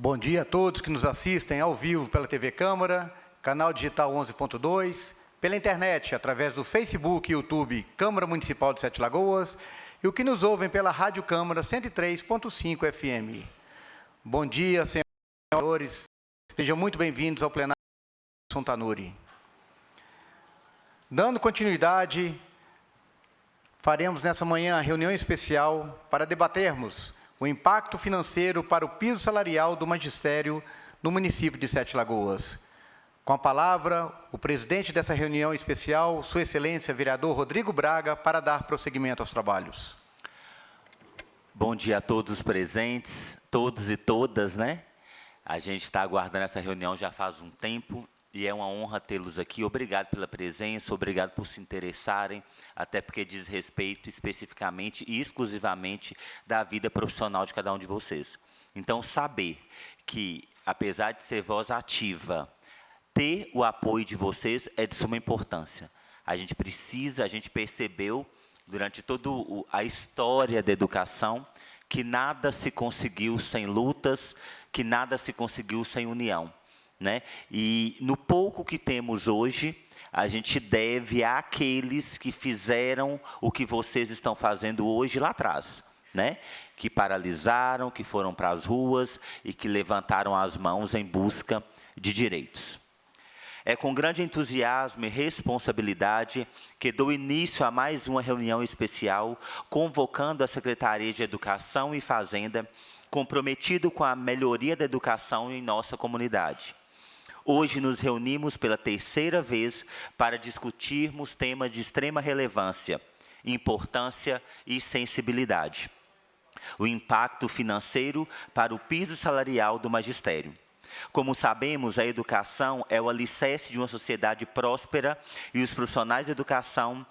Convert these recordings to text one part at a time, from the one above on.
Bom dia a todos que nos assistem ao vivo pela TV Câmara, canal digital 11.2, pela internet, através do Facebook e YouTube Câmara Municipal de Sete Lagoas, e o que nos ouvem pela Rádio Câmara 103.5 FM. Bom dia, senhoras e senhores. Sejam muito bem-vindos ao plenário de São Tanuri. Dando continuidade, faremos nessa manhã a reunião especial para debatermos o impacto financeiro para o piso salarial do magistério no município de Sete Lagoas. Com a palavra, o presidente dessa reunião especial, Sua Excelência, vereador Rodrigo Braga, para dar prosseguimento aos trabalhos. Bom dia a todos os presentes, todos e todas, né? A gente está aguardando essa reunião já faz um tempo e é uma honra tê-los aqui. Obrigado pela presença, obrigado por se interessarem, até porque diz respeito especificamente e exclusivamente da vida profissional de cada um de vocês. Então, saber que, apesar de ser voz ativa, ter o apoio de vocês é de suma importância. A gente percebeu, durante toda a história da educação, que nada se conseguiu sem lutas, que nada se conseguiu sem união, né? E no pouco que temos hoje, a gente deve àqueles que fizeram o que vocês estão fazendo hoje lá atrás, né? Que paralisaram, que foram para as ruas e que levantaram as mãos em busca de direitos. É com grande entusiasmo e responsabilidade que dou início a mais uma reunião especial, convocando a Secretaria de Educação e Fazenda, comprometido com a melhoria da educação em nossa comunidade. Hoje nos reunimos pela terceira vez para discutirmos temas de extrema relevância, importância e sensibilidade. O impacto financeiro para o piso salarial do magistério. Como sabemos, a educação é o alicerce de uma sociedade próspera e os profissionais de educação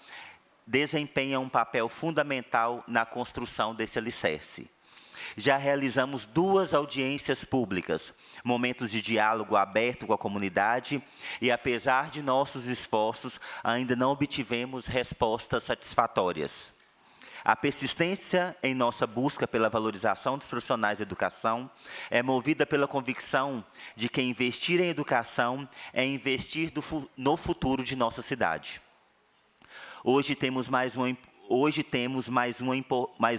desempenham um papel fundamental na construção desse alicerce. Já realizamos 2 audiências públicas, momentos de diálogo aberto com a comunidade e, apesar de nossos esforços, ainda não obtivemos respostas satisfatórias. A persistência em nossa busca pela valorização dos profissionais da educação é movida pela convicção de que investir em educação é investir no futuro de nossa cidade. Hoje temos mais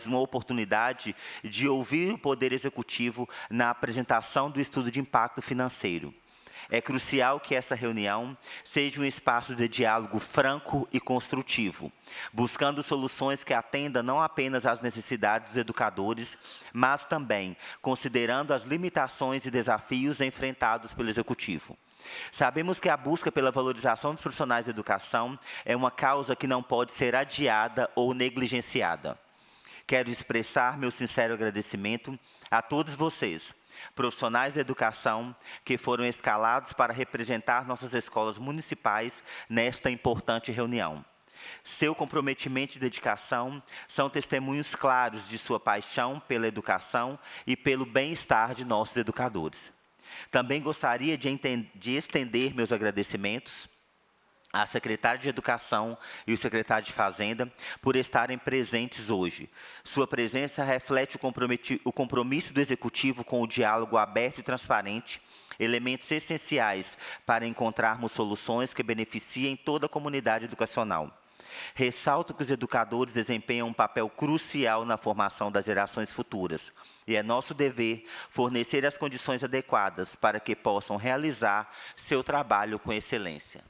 uma oportunidade de ouvir o Poder Executivo na apresentação do estudo de impacto financeiro. É crucial que essa reunião seja um espaço de diálogo franco e construtivo, buscando soluções que atendam não apenas às necessidades dos educadores, mas também considerando as limitações e desafios enfrentados pelo Executivo. Sabemos que a busca pela valorização dos profissionais da educação é uma causa que não pode ser adiada ou negligenciada. Quero expressar meu sincero agradecimento a todos vocês, profissionais da educação, que foram escalados para representar nossas escolas municipais nesta importante reunião. Seu comprometimento e dedicação são testemunhos claros de sua paixão pela educação e pelo bem-estar de nossos educadores. Também gostaria de estender meus agradecimentos à secretária de Educação e o secretário de Fazenda por estarem presentes hoje. Sua presença reflete o compromisso do Executivo com o diálogo aberto e transparente, elementos essenciais para encontrarmos soluções que beneficiem toda a comunidade educacional. Ressalto que os educadores desempenham um papel crucial na formação das gerações futuras, e é nosso dever fornecer as condições adequadas para que possam realizar seu trabalho com excelência.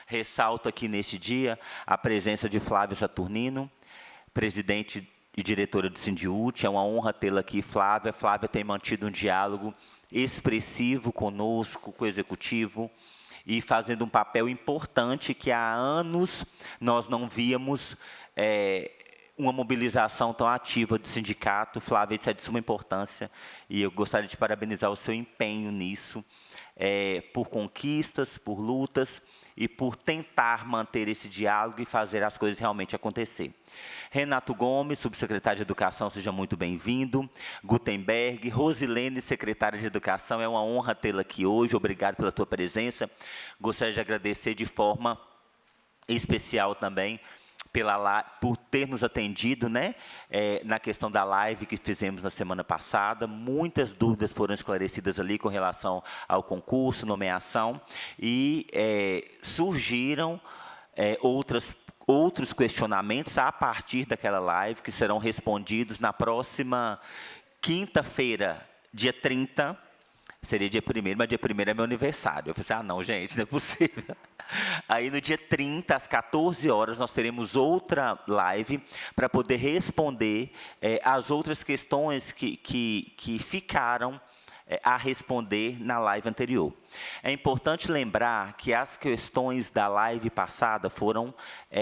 Ressalto aqui neste dia a presença de Flávia Saturnino, presidente e diretora do Sindiúti. É uma honra tê-la aqui, Flávia. Flávia tem mantido um diálogo expressivo conosco, com o Executivo, e fazendo um papel importante que há anos nós não víamos uma mobilização tão ativa do sindicato. Flávia, isso é de suma importância, e eu gostaria de parabenizar o seu empenho nisso, por conquistas, por lutas e por tentar manter esse diálogo e fazer as coisas realmente acontecer. Renato Gomes, subsecretário de Educação, seja muito bem-vindo. Gutenberg, Rosilene, secretária de Educação, é uma honra tê-la aqui hoje, obrigado pela tua presença. Gostaria de agradecer de forma especial também por ter nos atendido, né, na questão da live que fizemos na semana passada. Muitas dúvidas foram esclarecidas ali com relação ao concurso, nomeação, e surgiram outros questionamentos a partir daquela live, que serão respondidos na próxima quinta-feira, dia 30, seria dia 1º, mas dia 1º é meu aniversário. Eu falei assim, não, gente, não é possível. Aí, no dia 30, às 14 horas, nós teremos outra live para poder responder as outras questões que ficaram a responder na live anterior. É importante lembrar que as questões da live passada foram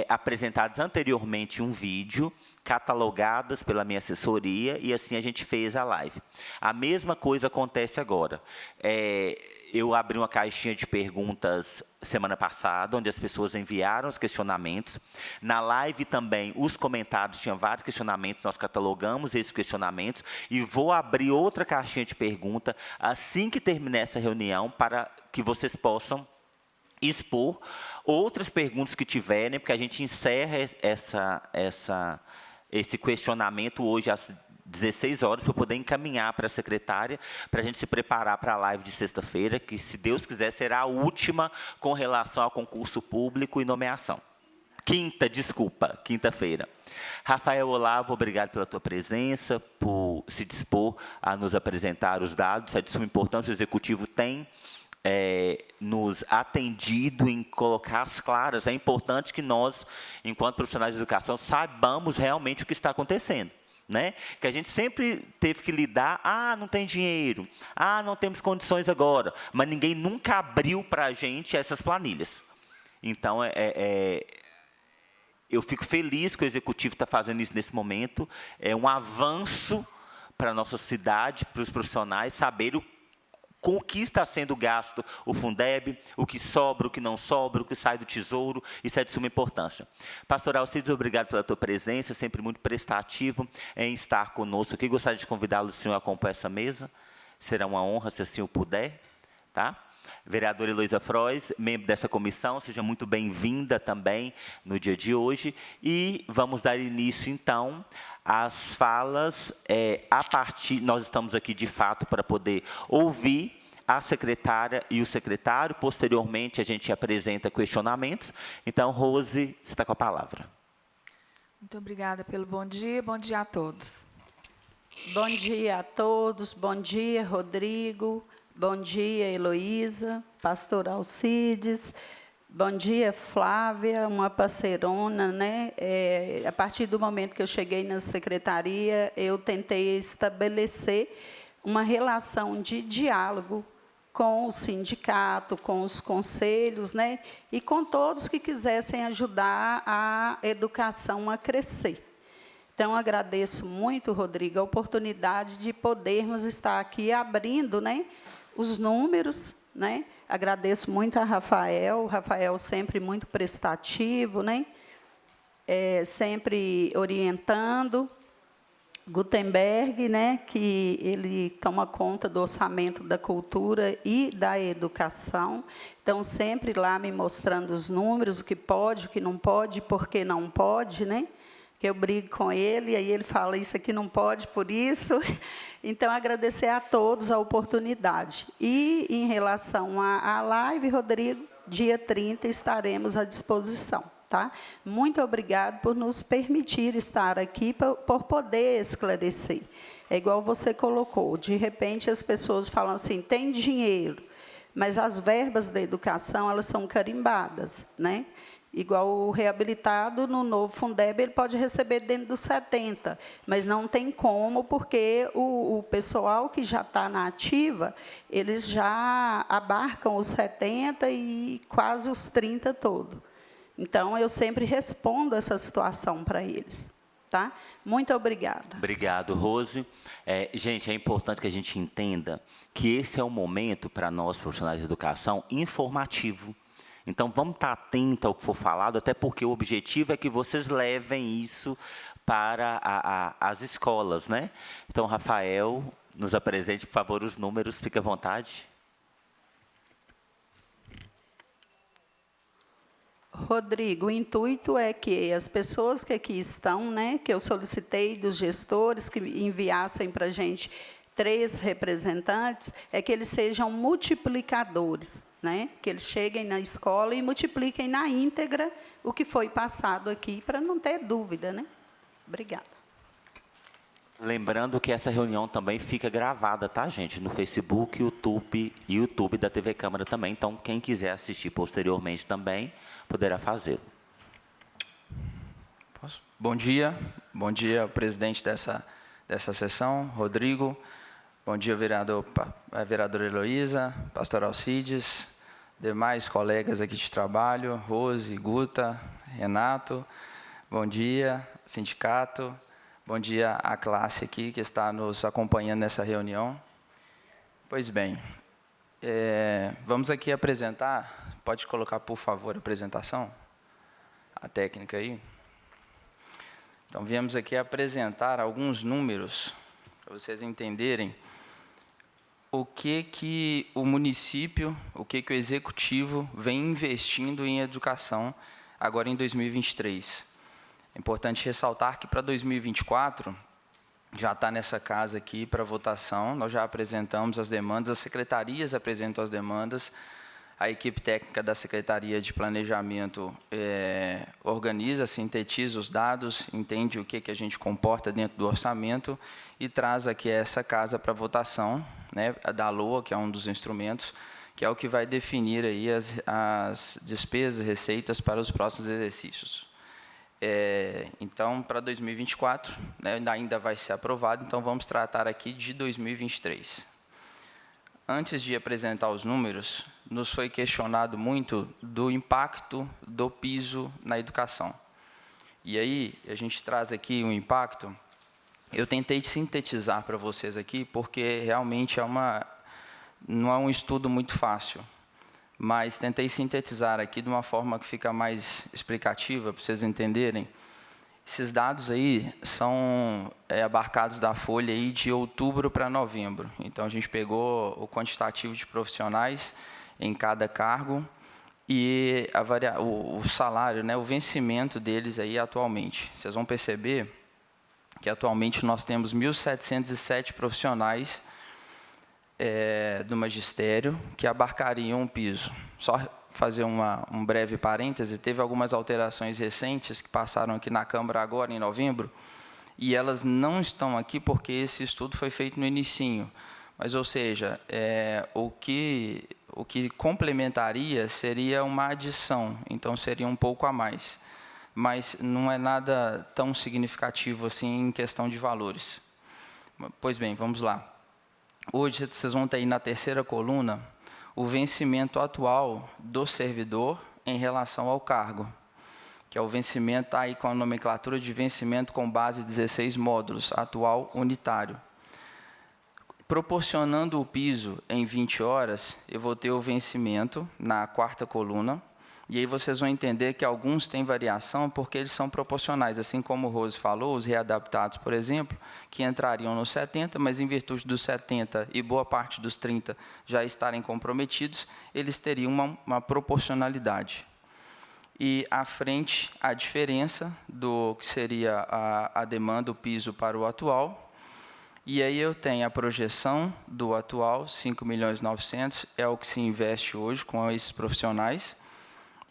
apresentadas anteriormente em um vídeo, catalogadas pela minha assessoria, e assim a gente fez a live. A mesma coisa acontece agora. Eu abri uma caixinha de perguntas semana passada, onde as pessoas enviaram os questionamentos. Na live também, os comentários tinham vários questionamentos, nós catalogamos esses questionamentos, e vou abrir outra caixinha de pergunta assim que terminar essa reunião, para que vocês possam expor outras perguntas que tiverem, porque a gente encerra esse questionamento hoje às 16 horas, para poder encaminhar para a secretária, para a gente se preparar para a live de sexta-feira, que, se Deus quiser, será a última com relação ao concurso público e nomeação. Quinta-feira. Rafael Olavo, obrigado pela tua presença, por se dispor a nos apresentar os dados. É de suma importância, o Executivo tem nos atendido em colocar as claras. É importante que nós, enquanto profissionais de educação, saibamos realmente o que está acontecendo. Né? Que a gente sempre teve que lidar, não tem dinheiro, não temos condições agora, mas ninguém nunca abriu para a gente essas planilhas. Então, eu fico feliz que o Executivo está fazendo isso nesse momento. É um avanço para a nossa cidade, para os profissionais, saber com o que está sendo gasto o Fundeb, o que sobra, o que não sobra, o que sai do Tesouro. Isso é de suma importância. Pastor Alcides, obrigado pela tua presença, sempre muito prestativo em estar conosco aqui. Gostaria de convidá-lo, senhor, a compor essa mesa. Será uma honra, se assim o puder. Tá? Vereadora Heloísa Frois, membro dessa comissão, seja muito bem-vinda também no dia de hoje. E vamos dar início, então, às falas. Nós estamos aqui, de fato, para poder ouvir a secretária e o secretário. Posteriormente, a gente apresenta questionamentos. Então, Rose, você está com a palavra. Muito obrigada pelo bom dia a todos. Bom dia a todos, bom dia, Rodrigo. Bom dia, Heloísa, pastor Alcides. Bom dia, Flávia, uma parceirona, né? A partir do momento que eu cheguei na secretaria, eu tentei estabelecer uma relação de diálogo com o sindicato, com os conselhos, né? E com todos que quisessem ajudar a educação a crescer. Então, agradeço muito, Rodrigo, a oportunidade de podermos estar aqui abrindo, né, os números, né? Agradeço muito a Rafael sempre muito prestativo, né? Sempre orientando. Gutenberg, né, que ele toma conta do orçamento da cultura e da educação. Então, sempre lá me mostrando os números, o que pode, o que não pode, por que não pode, né? Que eu brigo com ele, e aí ele fala, isso aqui não pode, por isso. Então, agradecer a todos a oportunidade. E, em relação à live, Rodrigo, dia 30, estaremos à disposição. Tá? Muito obrigado por nos permitir estar aqui, por poder esclarecer. É igual você colocou, de repente as pessoas falam assim, tem dinheiro, mas as verbas da educação, elas são carimbadas, né? Igual o reabilitado no novo Fundeb, ele pode receber dentro dos 70, mas não tem como, porque o pessoal que já está na ativa, eles já abarcam os 70 e quase os 30 todo. Então, eu sempre respondo essa situação para eles. Tá? Muito obrigada. Obrigado, Rose. Gente, é importante que a gente entenda que esse é um momento, para nós, profissionais de educação, informativo. Então, vamos estar atentos ao que for falado, até porque o objetivo é que vocês levem isso para as escolas, né? Então, Rafael, nos apresente, por favor, os números. Fique à vontade. Rodrigo, o intuito é que as pessoas que aqui estão, né, que eu solicitei dos gestores que enviassem para a gente 3 representantes, é que eles sejam multiplicadores, né, que eles cheguem na escola e multipliquem na íntegra o que foi passado aqui, para não ter dúvida, né? Obrigada. Lembrando que essa reunião também fica gravada, tá, gente? No Facebook, YouTube da TV Câmara também. Então, quem quiser assistir posteriormente também, poderá fazê-lo. Bom dia, presidente dessa sessão, Rodrigo. Bom dia, vereadora Heloísa, pastor Alcides, demais colegas aqui de trabalho, Rose, Guta, Renato. Bom dia, sindicato. Bom dia à classe aqui que está nos acompanhando nessa reunião. Pois bem, vamos aqui apresentar, pode colocar, por favor, a apresentação, a técnica aí. Então, viemos aqui apresentar alguns números, para vocês entenderem o que o município, o que o executivo vem investindo em educação agora em 2023. É importante ressaltar que para 2024, já está nessa casa aqui para votação, nós já apresentamos as demandas, as secretarias apresentam as demandas, a equipe técnica da Secretaria de Planejamento organiza, sintetiza os dados, entende o que a gente comporta dentro do orçamento e traz aqui essa casa para votação, né, da LOA, que é um dos instrumentos, que é o que vai definir aí as despesas e receitas para os próximos exercícios. Então, para 2024, né, ainda vai ser aprovado, então vamos tratar aqui de 2023. Antes de apresentar os números, nos foi questionado muito do impacto do piso na educação. E aí, a gente traz aqui um impacto, eu tentei sintetizar para vocês aqui, porque realmente não é um estudo muito fácil. Mas tentei sintetizar aqui de uma forma que fica mais explicativa, para vocês entenderem. Esses dados aí são abarcados da folha aí de outubro para novembro. Então, a gente pegou o quantitativo de profissionais em cada cargo e o salário, né, o vencimento deles aí atualmente. Vocês vão perceber que atualmente nós temos 1.707 profissionais do magistério que abarcariam um piso. Só fazer um breve parêntese, teve algumas alterações recentes que passaram aqui na Câmara agora, em novembro, e elas não estão aqui porque esse estudo foi feito no inicinho. Mas, ou seja, o que complementaria seria uma adição, então seria um pouco a mais. Mas não é nada tão significativo assim em questão de valores. Pois bem, vamos lá. Hoje, vocês vão ter aí na terceira coluna o vencimento atual do servidor em relação ao cargo, que é o vencimento, está aí com a nomenclatura de vencimento com base 16 módulos, atual unitário. Proporcionando o piso em 20 horas, eu vou ter o vencimento na quarta coluna, e aí vocês vão entender que alguns têm variação porque eles são proporcionais, assim como o Rose falou, os readaptados, por exemplo, que entrariam nos 70, mas em virtude dos 70 e boa parte dos 30 já estarem comprometidos, eles teriam uma proporcionalidade. E, à frente, a diferença do que seria a demanda, o piso para o atual. E aí eu tenho a projeção do atual, 5.900.000, é o que se investe hoje com esses profissionais,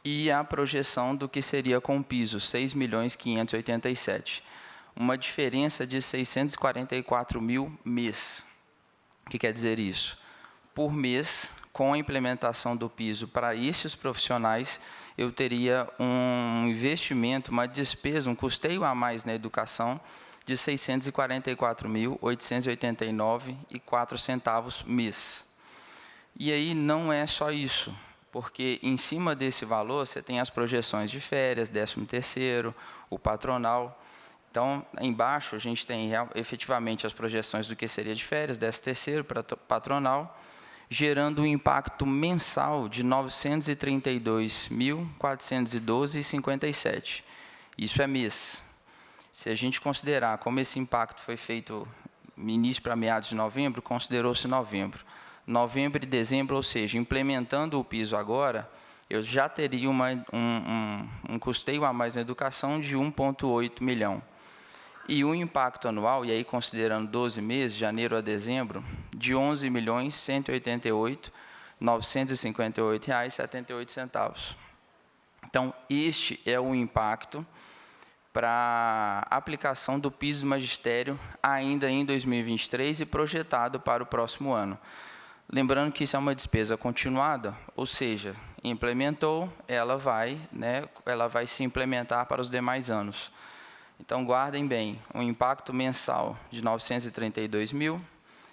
e a projeção do que seria com o piso, 6.587.000. Uma diferença de 644.000 mês. O que quer dizer isso? Por mês, com a implementação do piso para esses profissionais, eu teria um investimento, uma despesa, um custeio a mais na educação de R$ 644.889,04 mês. E aí não é só isso, porque em cima desse valor você tem as projeções de férias, 13º, o patronal. Então, embaixo a gente tem efetivamente as projeções do que seria de férias, 13º, patronal, gerando um impacto mensal de R$ 932.412,57. Isso é mês. Se a gente considerar como esse impacto foi feito início para meados de novembro, considerou-se novembro. Novembro e dezembro, ou seja, implementando o piso agora, eu já teria um custeio a mais na educação de 1,8 milhão. E o impacto anual, e aí considerando 12 meses, janeiro a dezembro, de R$ 11.188.958,78. Então, este é o impacto para a aplicação do piso do magistério ainda em 2023 e projetado para o próximo ano. Lembrando que isso é uma despesa continuada, ou seja, implementou, ela vai se implementar para os demais anos. Então, guardem bem, um impacto mensal de 932 mil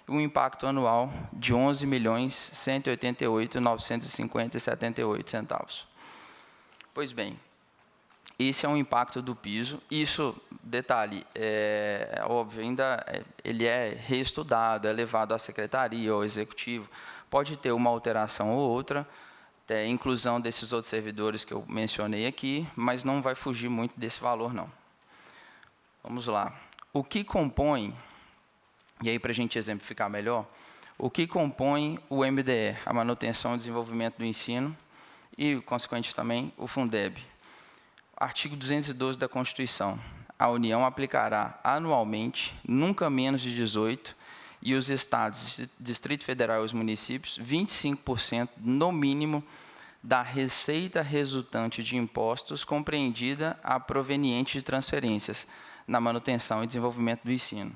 e um impacto anual de 11.188.950,78. Pois bem, esse é um impacto do piso. Isso, detalhe, é óbvio, ainda ele é reestudado, é levado à secretaria ou ao executivo. Pode ter uma alteração ou outra, inclusão desses outros servidores que eu mencionei aqui, mas não vai fugir muito desse valor, não. Vamos lá. O que compõe, e aí para a gente exemplificar melhor, o que compõe o MDE, a manutenção e desenvolvimento do ensino, e, consequentemente, também o Fundeb. Artigo 212 da Constituição. A União aplicará anualmente, nunca menos de 18, e os estados, Distrito Federal e os municípios, 25% no mínimo da receita resultante de impostos compreendida a proveniente de transferências na manutenção e desenvolvimento do ensino.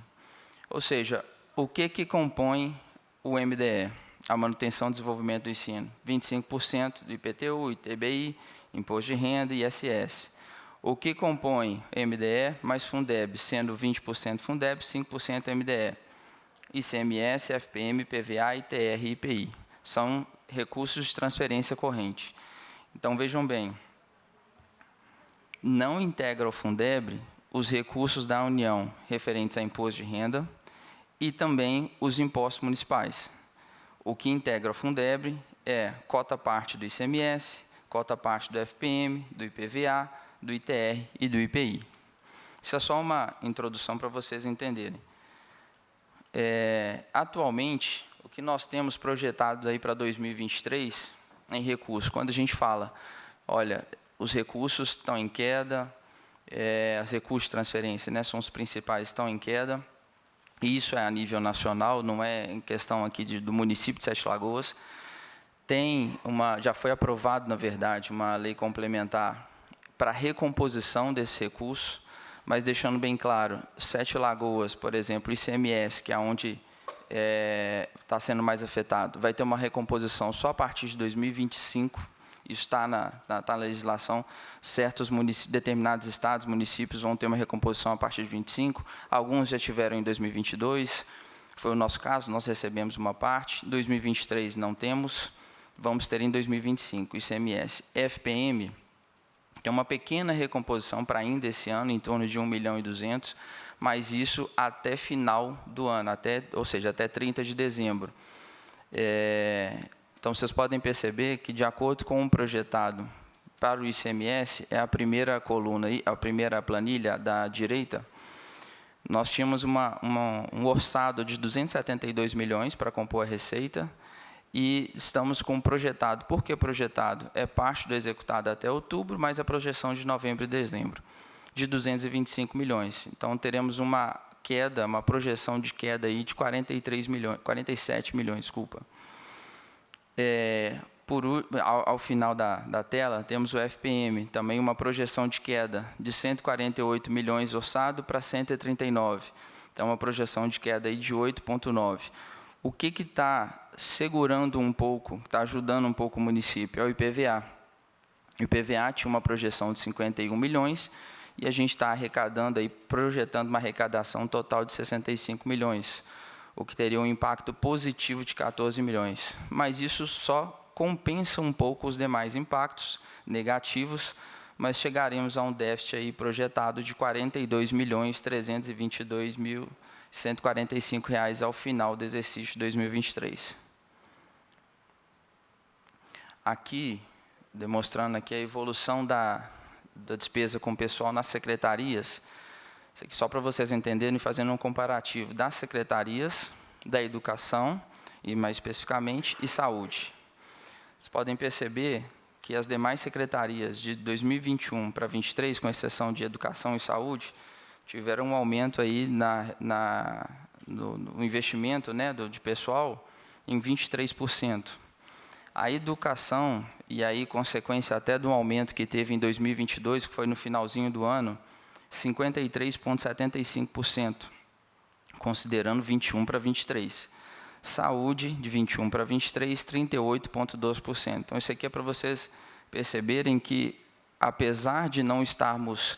Ou seja, o que compõe o MDE? A manutenção e desenvolvimento do ensino. 25% do IPTU, ITBI, Imposto de Renda e ISS. O que compõe MDE mais Fundeb, sendo 20% Fundeb, 5% MDE. ICMS, FPM, PVA, ITR e IPI. São recursos de transferência corrente. Então, vejam bem, não integra o Fundeb os recursos da União referentes a imposto de renda e também os impostos municipais. O que integra o Fundeb é cota parte do ICMS, cota parte do FPM, do IPVA, do ITR e do IPI. Isso é só uma introdução para vocês entenderem. Atualmente, o que nós temos projetado aí para 2023 em recursos, quando a gente fala, olha, os recursos estão em queda, os recursos de transferência, né, são os principais, estão em queda, e isso é a nível nacional, não é em questão aqui do município de Sete Lagoas. Já foi aprovado, na verdade, uma lei complementar para a recomposição desse recurso, mas deixando bem claro, Sete Lagoas, por exemplo, ICMS, que é onde está sendo mais afetado, vai ter uma recomposição só a partir de 2025, isso está na legislação, determinados estados, municípios vão ter uma recomposição a partir de 25, alguns já tiveram em 2022, foi o nosso caso, nós recebemos uma parte, 2023 não temos, vamos ter em 2025, ICMS. FPM tem uma pequena recomposição para ainda esse ano, em torno de 1.200.000, mas isso até final do ano, ou seja, até 30 de dezembro. Então, vocês podem perceber que, de acordo com o projetado para o ICMS, é a primeira coluna, a primeira planilha da direita, nós tínhamos um orçado de 272 milhões para compor a receita, e estamos com um projetado. Por que projetado? É parte do executado até outubro, mais a projeção de novembro e dezembro, de 225 milhões. Então, teremos uma projeção de queda aí de 47 milhões, desculpa. Ao final da tela, temos o FPM, também uma projeção de queda de 148 milhões orçado para 139. Então, uma projeção de queda aí de 8,9. O que está segurando um pouco, está ajudando um pouco o município, é o IPVA. O IPVA tinha uma projeção de 51 milhões e a gente está projetando uma arrecadação total de 65 milhões, o que teria um impacto positivo de 14 milhões. Mas isso só compensa um pouco os demais impactos negativos, mas chegaremos a um déficit aí projetado de R$ 42.322.145 ao final do exercício de 2023. Aqui, demonstrando aqui a evolução da despesa com o pessoal nas secretarias, isso aqui só para vocês entenderem e fazendo um comparativo das secretarias, da educação, e mais especificamente, e saúde. Vocês podem perceber que as demais secretarias de 2021 para 2023, com exceção de Educação e Saúde, tiveram um aumento aí no investimento, né, de pessoal em 23%. A educação, e aí consequência até do aumento que teve em 2022, que foi no finalzinho do ano, 53,75%, considerando 21 para 23. Saúde, de 21 para 23, 38,12%. Então, isso aqui é para vocês perceberem que, apesar de não estarmos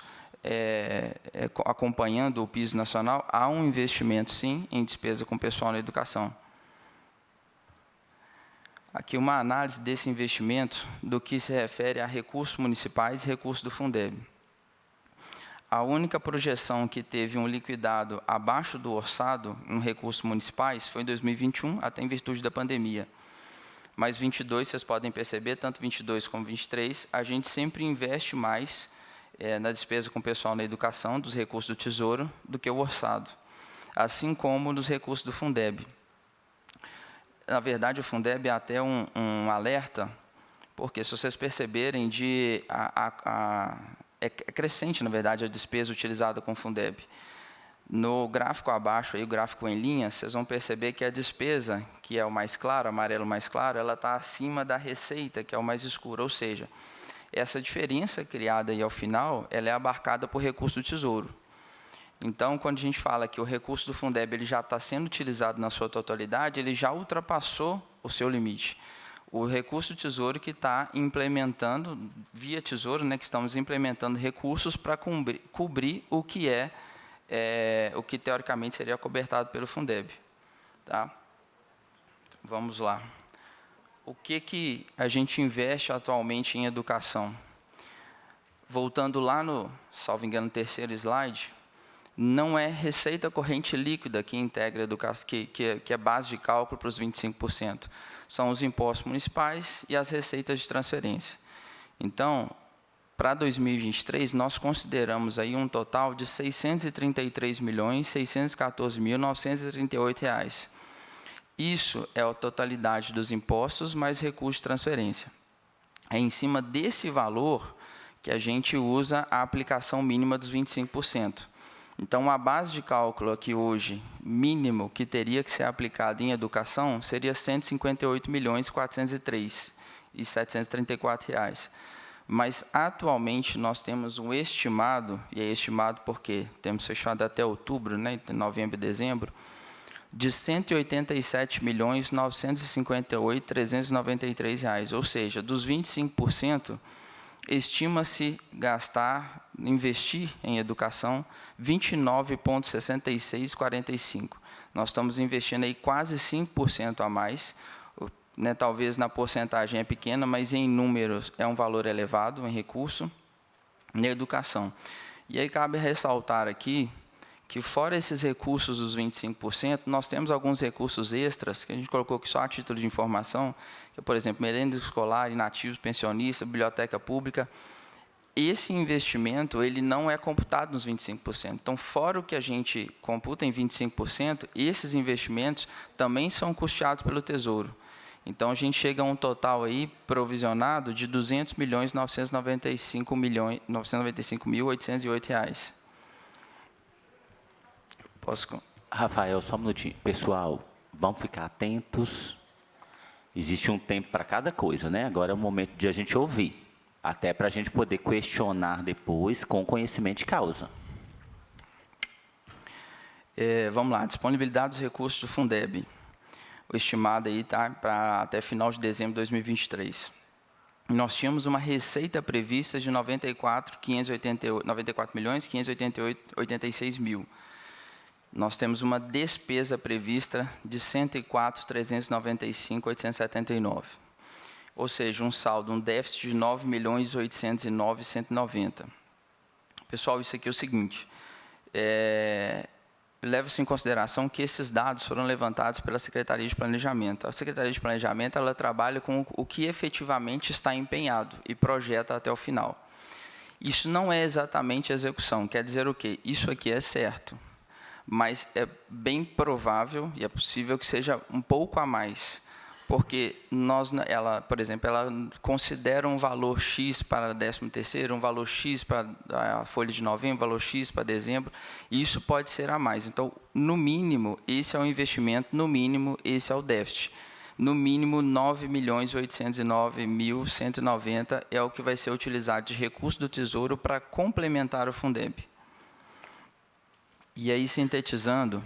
acompanhando o piso nacional, há um investimento, sim, em despesa com pessoal na educação. Aqui uma análise desse investimento do que se refere a recursos municipais e recursos do Fundeb. A única projeção que teve um liquidado abaixo do orçado em recursos municipais foi em 2021, até em virtude da pandemia. Mas 22, vocês podem perceber, tanto 22 como 23, a gente sempre investe mais na despesa com pessoal na educação, dos recursos do Tesouro, do que o orçado, assim como nos recursos do Fundeb. Na verdade, o Fundeb é até um alerta, porque se vocês perceberem, é crescente, na verdade, a despesa utilizada com o Fundeb. No gráfico abaixo, aí, o gráfico em linha, vocês vão perceber que a despesa, que é o mais claro, amarelo mais claro, ela está acima da receita, que é o mais escuro, ou seja, essa diferença criada aí ao final, ela é abarcada por recurso do Tesouro. Então, quando a gente fala que o recurso do Fundeb ele já está sendo utilizado na sua totalidade, ele já ultrapassou o seu limite. O recurso do Tesouro que está implementando, via Tesouro, né, que estamos implementando recursos para cobrir o que o que teoricamente seria cobertado pelo Fundeb. Tá? Vamos lá. O que a gente investe atualmente em educação? Voltando lá no, salvo engano, terceiro slide, não é receita corrente líquida que integra a educação, que é base de cálculo para os 25%. São os impostos municipais e as receitas de transferência. Então, para 2023, nós consideramos aí um total de R$ 633.614.938. Isso é a totalidade dos impostos mais recursos de transferência. É em cima desse valor que a gente usa a aplicação mínima dos 25%. Então, a base de cálculo aqui hoje, mínimo, que teria que ser aplicada em educação, seria R$ 158.403.734. Mas, atualmente, nós temos um estimado, e é estimado porque temos fechado até outubro, né, novembro e dezembro, de R$ 187.958.393, ou seja, dos 25%, estima-se investir em educação 29,6645. Nós estamos investindo aí quase 5% a mais, né, talvez na porcentagem é pequena, mas em números é um valor elevado em recurso na educação. E aí cabe ressaltar aqui que fora esses recursos dos 25%, nós temos alguns recursos extras, que a gente colocou aqui só a título de informação, que, por exemplo, merenda escolar, inativos, pensionistas, biblioteca pública. Esse investimento ele não é computado nos 25%. Então, fora o que a gente computa em 25%, esses investimentos também são custeados pelo Tesouro. Então, a gente chega a um total aí provisionado de R$ 200.995.808. Rafael, só um minutinho. Pessoal, vamos ficar atentos. Existe um tempo para cada coisa, né? Agora é o momento de a gente ouvir, até para a gente poder questionar depois com conhecimento de causa. Vamos lá, disponibilidade dos recursos do Fundeb. O estimado aí tá para até final de dezembro de 2023. Nós tínhamos uma receita prevista de 94.588.86 mil. Nós temos uma despesa prevista de R$ 104.395.879. Ou seja, um saldo, um déficit de R$ 9.809.190. Pessoal, isso aqui é o seguinte, leva-se em consideração que esses dados foram levantados pela Secretaria de Planejamento. A Secretaria de Planejamento ela trabalha com o que efetivamente está empenhado e projeta até o final. Isso não é exatamente execução, quer dizer o quê? Isso aqui é certo, mas é bem provável e é possível que seja um pouco a mais, porque ela, por exemplo, ela considera um valor X para 13º, um valor X para a folha de novembro, um valor X para dezembro, e isso pode ser a mais. Então, no mínimo, esse é o investimento, no mínimo, esse é o déficit. No mínimo, 9.809.190 é o que vai ser utilizado de recurso do Tesouro para complementar o Fundeb. E aí, sintetizando,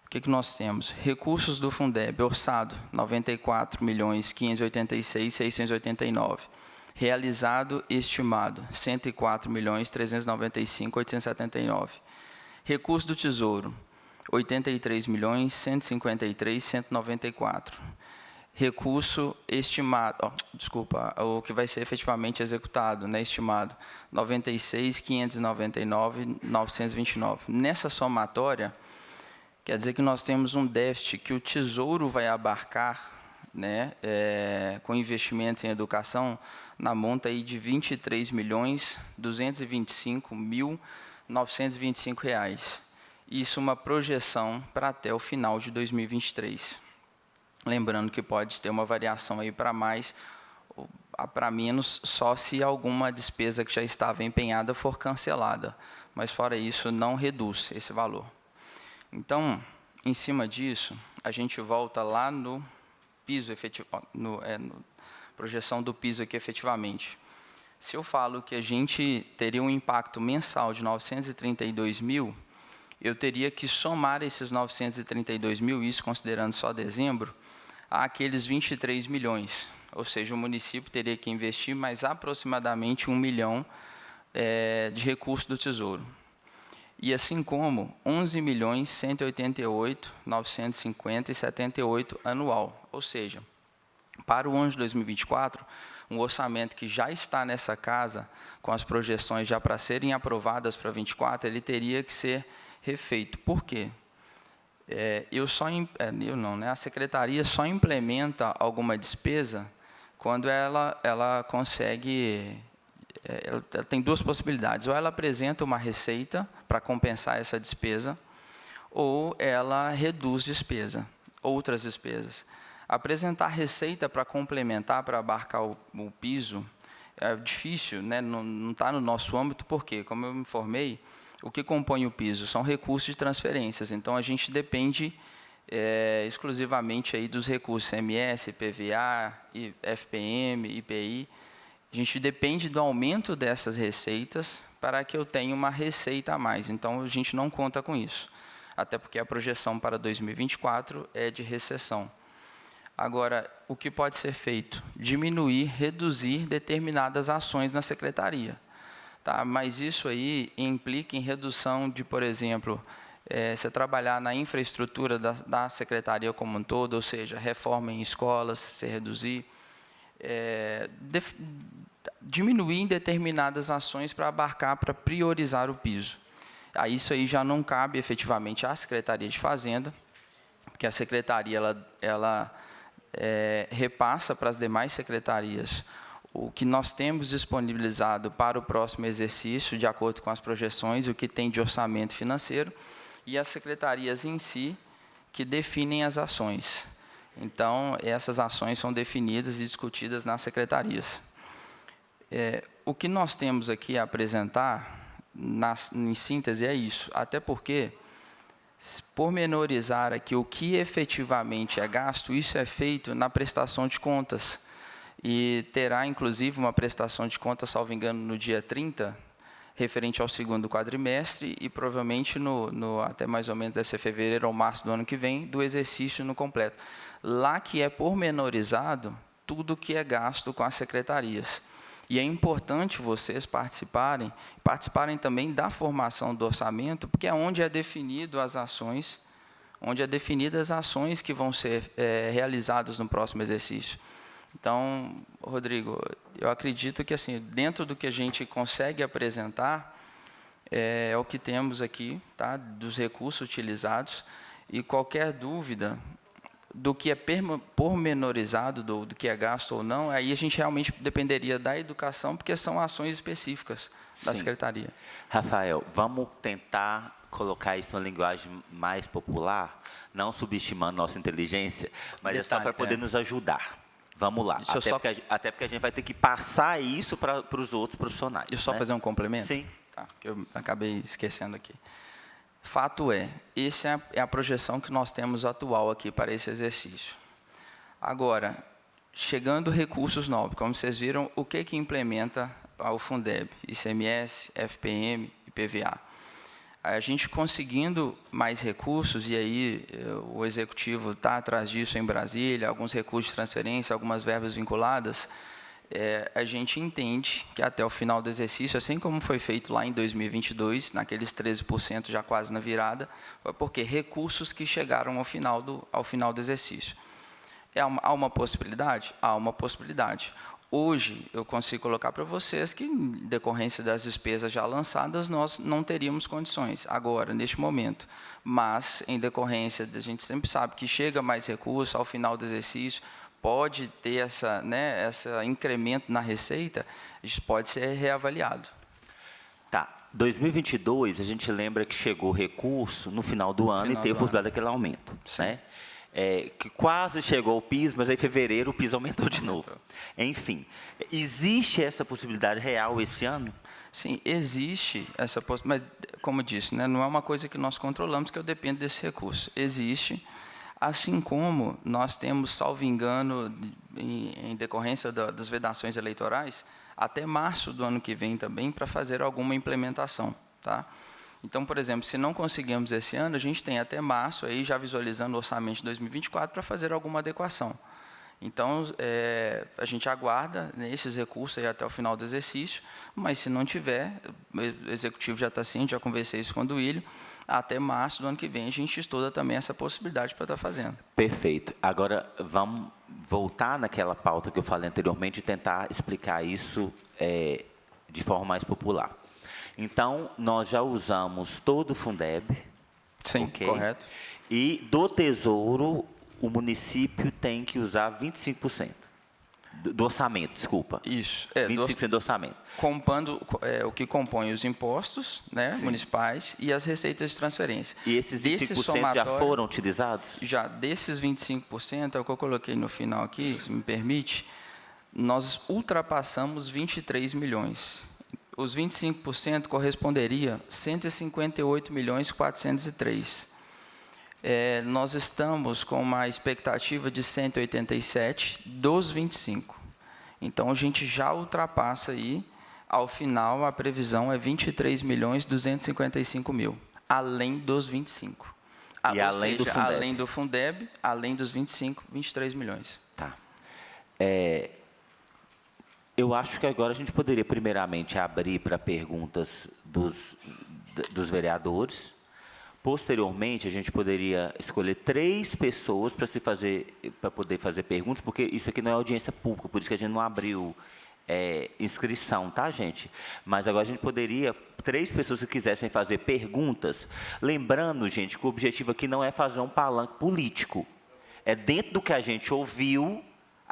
o que nós temos? Recursos do Fundeb, orçado, 94.586.689. Realizado, estimado, 104.395.879. Recurso do Tesouro, 83.153.194. Recurso estimado, o que vai ser efetivamente executado, né, estimado, 96.599.929. Nessa somatória, quer dizer que nós temos um déficit que o Tesouro vai abarcar, né, com investimentos em educação, na monta aí de R$ 23.225.925. Isso uma projeção para até o final de 2023. Lembrando que pode ter uma variação aí para mais ou para menos, só se alguma despesa que já estava empenhada for cancelada. Mas, fora isso, não reduz esse valor. Então, em cima disso, a gente volta lá no piso efetivo, no projeção do piso aqui efetivamente. Se eu falo que a gente teria um impacto mensal de 932 mil, eu teria que somar esses 932 mil, isso considerando só dezembro, àqueles 23 milhões. Ou seja, o município teria que investir mais aproximadamente 1 milhão de recursos do Tesouro. E assim como 11.188.950,78 anual. Ou seja, para o ano de 2024, um orçamento que já está nessa casa, com as projeções já para serem aprovadas para 2024, ele teria que ser refeito. Por quê? A secretaria só implementa alguma despesa quando ela consegue... ela tem duas possibilidades. Ou ela apresenta uma receita para compensar essa despesa, ou ela reduz outras despesas. Apresentar receita para complementar, para abarcar o piso, é difícil, né? Não está no nosso âmbito, porque, como eu me informei, o que compõe o piso são recursos de transferências. Então, a gente depende exclusivamente aí dos recursos CMS, IPVA, FPM, IPI. A gente depende do aumento dessas receitas para que eu tenha uma receita a mais. Então, a gente não conta com isso, até porque a projeção para 2024 é de recessão. Agora, o que pode ser feito? Diminuir, reduzir determinadas ações na secretaria. Tá? Mas isso aí implica em redução de, por exemplo, você trabalhar na infraestrutura da secretaria como um todo, ou seja, reforma em escolas, se reduzir, diminuir em determinadas ações para abarcar, para priorizar o piso. Isso aí já não cabe efetivamente à Secretaria de Fazenda, porque a secretaria ela repassa para as demais secretarias o que nós temos disponibilizado para o próximo exercício, de acordo com as projeções, o que tem de orçamento financeiro, e as secretarias em si que definem as ações. Então, essas ações são definidas e discutidas nas secretarias. O que nós temos aqui a apresentar, em síntese, é isso, até porque, pormenorizar aqui o que efetivamente é gasto, isso é feito na prestação de contas, e terá, inclusive, uma prestação de contas, salvo engano, no dia 30, referente ao segundo quadrimestre, e provavelmente até mais ou menos deve ser fevereiro ou março do ano que vem, do exercício no completo. Lá que é pormenorizado tudo que é gasto com as secretarias. E é importante vocês participarem também da formação do orçamento, porque é onde é definido as ações, definidas as ações que vão ser realizadas no próximo exercício. Então, Rodrigo, eu acredito que, assim, dentro do que a gente consegue apresentar, é o que temos aqui, tá, dos recursos utilizados, e qualquer dúvida, do que é pormenorizado, do que é gasto ou não, aí a gente realmente dependeria da educação, porque são ações específicas da Sim. Secretaria. Rafael, vamos tentar colocar isso numa linguagem mais popular, não subestimando nossa inteligência, mas é só Detalhe, para poder nos ajudar. Vamos lá, Deixa eu até porque a gente vai ter que passar isso para os outros profissionais. Deixa eu só né? fazer um complemento? Sim. Tá, que eu acabei esquecendo aqui. Fato é, essa é a projeção que nós temos atual aqui para esse exercício. Agora, chegando recursos novos, como vocês viram, o que implementa o Fundeb? ICMS, FPM e PVA. A gente conseguindo mais recursos, e aí o Executivo está atrás disso em Brasília, alguns recursos de transferência, algumas verbas vinculadas, a gente entende que até o final do exercício, assim como foi feito lá em 2022, naqueles 13% já quase na virada, foi porque recursos que chegaram ao final do exercício. Há uma possibilidade? Há uma possibilidade. Hoje, eu consigo colocar para vocês que, em decorrência das despesas já lançadas, nós não teríamos condições, agora, neste momento. Mas, em decorrência, a gente sempre sabe que chega mais recurso ao final do exercício, pode ter esse incremento na receita, isso pode ser reavaliado. Tá. 2022, a gente lembra que chegou recurso no final do ano e teve a possibilidade daquele aumento. Né? Que quase chegou ao piso, mas aí em fevereiro o piso aumentou de novo. Enfim, existe essa possibilidade real esse ano? Sim, existe essa possibilidade, mas, como disse, não é uma coisa que nós controlamos, que eu dependo desse recurso. Existe, assim como nós temos, salvo engano, em decorrência das vedações eleitorais, até março do ano que vem também, para fazer alguma implementação. Tá? Então, por exemplo, se não conseguimos esse ano, a gente tem até março, aí já visualizando o orçamento de 2024, para fazer alguma adequação. Então, a gente aguarda esses recursos aí até o final do exercício, mas se não tiver, o Executivo já está ciente, já conversei isso com o Duílio, até março do ano que vem a gente estuda também essa possibilidade para estar fazendo. Perfeito. Agora, vamos voltar naquela pauta que eu falei anteriormente e tentar explicar isso de forma mais popular. Então, nós já usamos todo o Fundeb. Sim, okay? Correto. E do Tesouro, o município tem que usar 25%. Do orçamento, desculpa. Isso. 25% do orçamento. Compondo o que compõe os impostos municipais e as receitas de transferência. E esses 25% já foram utilizados? Já, desses 25%, é o que eu coloquei no final aqui, se me permite, nós ultrapassamos 23 milhões. Os 25% corresponderia a 158.403.000. Nós estamos com uma expectativa de 187 dos 25. Então, a gente já ultrapassa aí, ao final, a previsão é 23.255.000, além dos 25. E além do Fundeb? Além do Fundeb, além dos 25, 23 milhões. Tá. Eu acho que agora a gente poderia, primeiramente, abrir para perguntas dos vereadores. Posteriormente, a gente poderia escolher 3 pessoas para poder fazer perguntas, porque isso aqui não é audiência pública, por isso que a gente não abriu inscrição, tá, gente? Mas agora a gente poderia, 3 pessoas que quisessem fazer perguntas, lembrando, gente, que o objetivo aqui não é fazer um palanque político. É dentro do que a gente ouviu,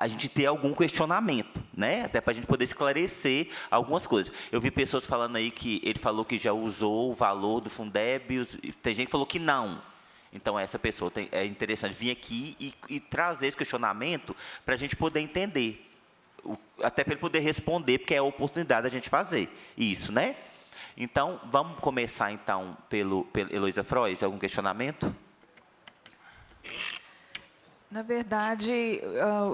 a gente ter algum questionamento, né? Até para a gente poder esclarecer algumas coisas. Eu vi pessoas falando aí que ele falou que já usou o valor do Fundeb, tem gente que falou que não. Então, essa pessoa é interessante vir aqui e trazer esse questionamento para a gente poder entender. Até para ele poder responder, porque é a oportunidade da gente fazer isso, né? Então, vamos começar, então, pela Heloísa Frois. Algum questionamento? Na verdade,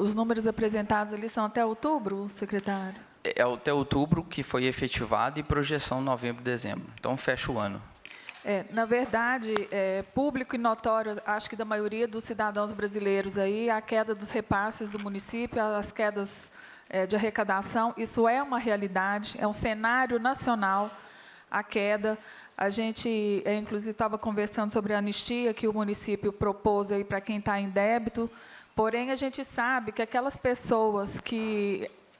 os números apresentados ali são até outubro, secretário? É até outubro que foi efetivado e projeção novembro e dezembro. Então, fecha o ano. Na verdade, público e notório, acho que da maioria dos cidadãos brasileiros aí, a queda dos repasses do município, as quedas de arrecadação, isso é uma realidade, é um cenário nacional, a queda. A gente, inclusive, estava conversando sobre a anistia que o município propôs aí para quem está em débito, porém, a gente sabe que aquelas pessoas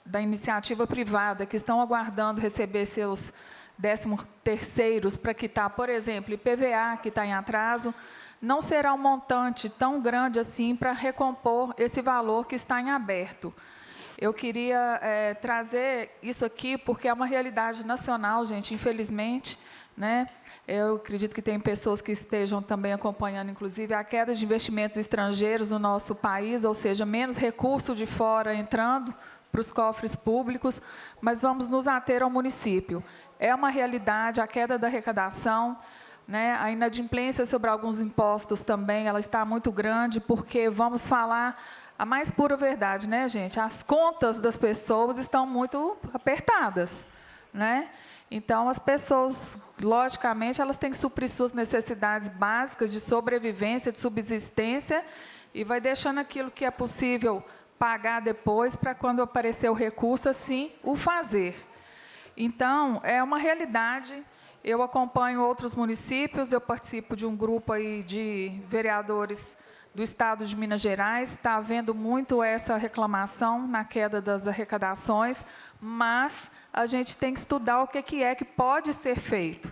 da iniciativa privada que estão aguardando receber seus 13º para quitar, por exemplo, IPVA, que está em atraso, não será um montante tão grande assim para recompor esse valor que está em aberto. Eu queria trazer isso aqui porque é uma realidade nacional, gente, infelizmente, né? Eu acredito que tem pessoas que estejam também acompanhando, inclusive, a queda de investimentos estrangeiros no nosso país, ou seja, menos recurso de fora entrando para os cofres públicos, mas vamos nos ater ao município. É uma realidade a queda da arrecadação, né? A inadimplência sobre alguns impostos também, ela está muito grande, porque vamos falar a mais pura verdade, né, gente? As contas das pessoas estão muito apertadas, né? Então, as pessoas, logicamente, elas têm que suprir suas necessidades básicas de sobrevivência, de subsistência, e vai deixando aquilo que é possível pagar depois, para quando aparecer o recurso, assim, o fazer. Então, é uma realidade. Eu acompanho outros municípios, eu participo de um grupo aí de vereadores do Estado de Minas Gerais, está havendo muito essa reclamação na queda das arrecadações, mas a gente tem que estudar o que é que pode ser feito,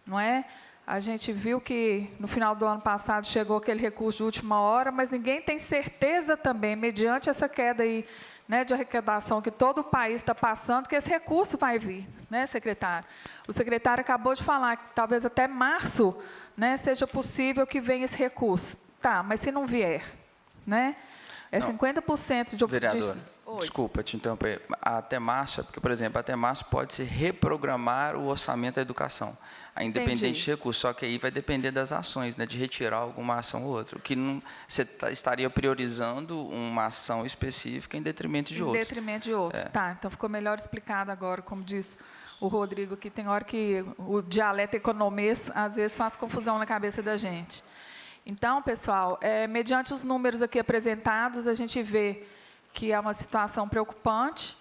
não é? A gente viu que no final do ano passado chegou aquele recurso de última hora, mas ninguém tem certeza também, mediante essa queda aí, né, de arrecadação que todo o país está passando, que esse recurso vai vir, né, secretário? O secretário acabou de falar que talvez até março, né, seja possível que venha esse recurso. Tá, mas se não vier, né? É 50% de... Vereadora, desculpa te interromper. Até março, porque, por exemplo, até março pode-se reprogramar o orçamento da educação, independente de recurso, só que aí vai depender das ações, né, de retirar alguma ação ou outra, o que não, você estaria priorizando uma ação específica em detrimento de outra. Em detrimento de outra, tá. Então, ficou melhor explicado agora, como diz o Rodrigo, que tem hora que o dialeto economês, às vezes, faz confusão na cabeça da gente. Então, pessoal, mediante os números aqui apresentados, a gente vê que é uma situação preocupante,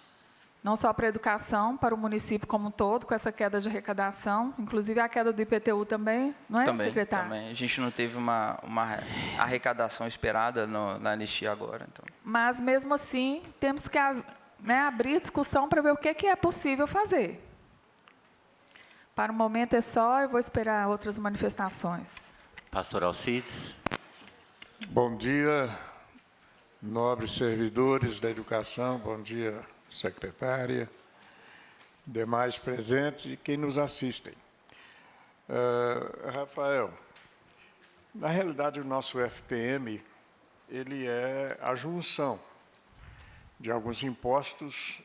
não só para a educação, para o município como um todo, com essa queda de arrecadação, inclusive a queda do IPTU também, não é, secretário? Também. A gente não teve uma arrecadação esperada na anistia agora. Então. Mas, mesmo assim, temos que abrir discussão para ver o que é possível fazer. Para o momento é só, eu vou esperar outras manifestações. Pastor Alcides. Bom dia, nobres servidores da educação, bom dia, secretária, demais presentes e quem nos assistem. Rafael, na realidade, o nosso FPM, ele é a junção de alguns impostos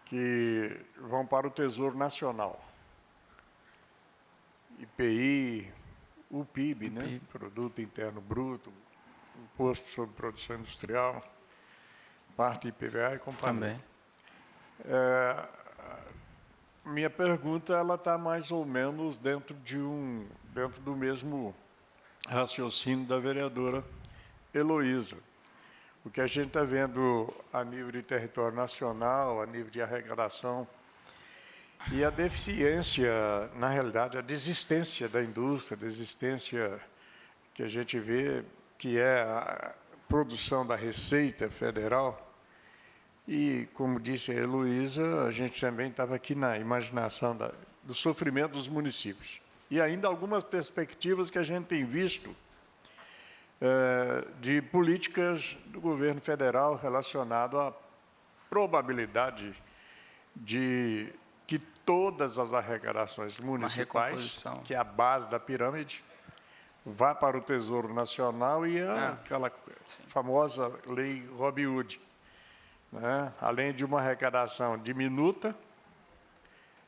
que vão para o Tesouro Nacional. IPI, o PIB, né? PIB. Produto Interno Bruto, Imposto sobre Produção Industrial, parte IPVA e companhia. Também. Minha pergunta ela está mais ou menos dentro do mesmo raciocínio da vereadora Heloísa. O que a gente está vendo a nível de território nacional, a nível de arrecadação, e a deficiência, na realidade, a desistência da indústria, a desistência que a gente vê, que é a produção da Receita Federal. E, como disse a Heloísa, a gente também estava aqui na imaginação do sofrimento dos municípios. E ainda algumas perspectivas que a gente tem visto de políticas do governo federal relacionado à probabilidade de que todas as arrecadações municipais, que é a base da pirâmide, vá para o Tesouro Nacional e aquela famosa lei Robin Hood. Né? Além de uma arrecadação diminuta,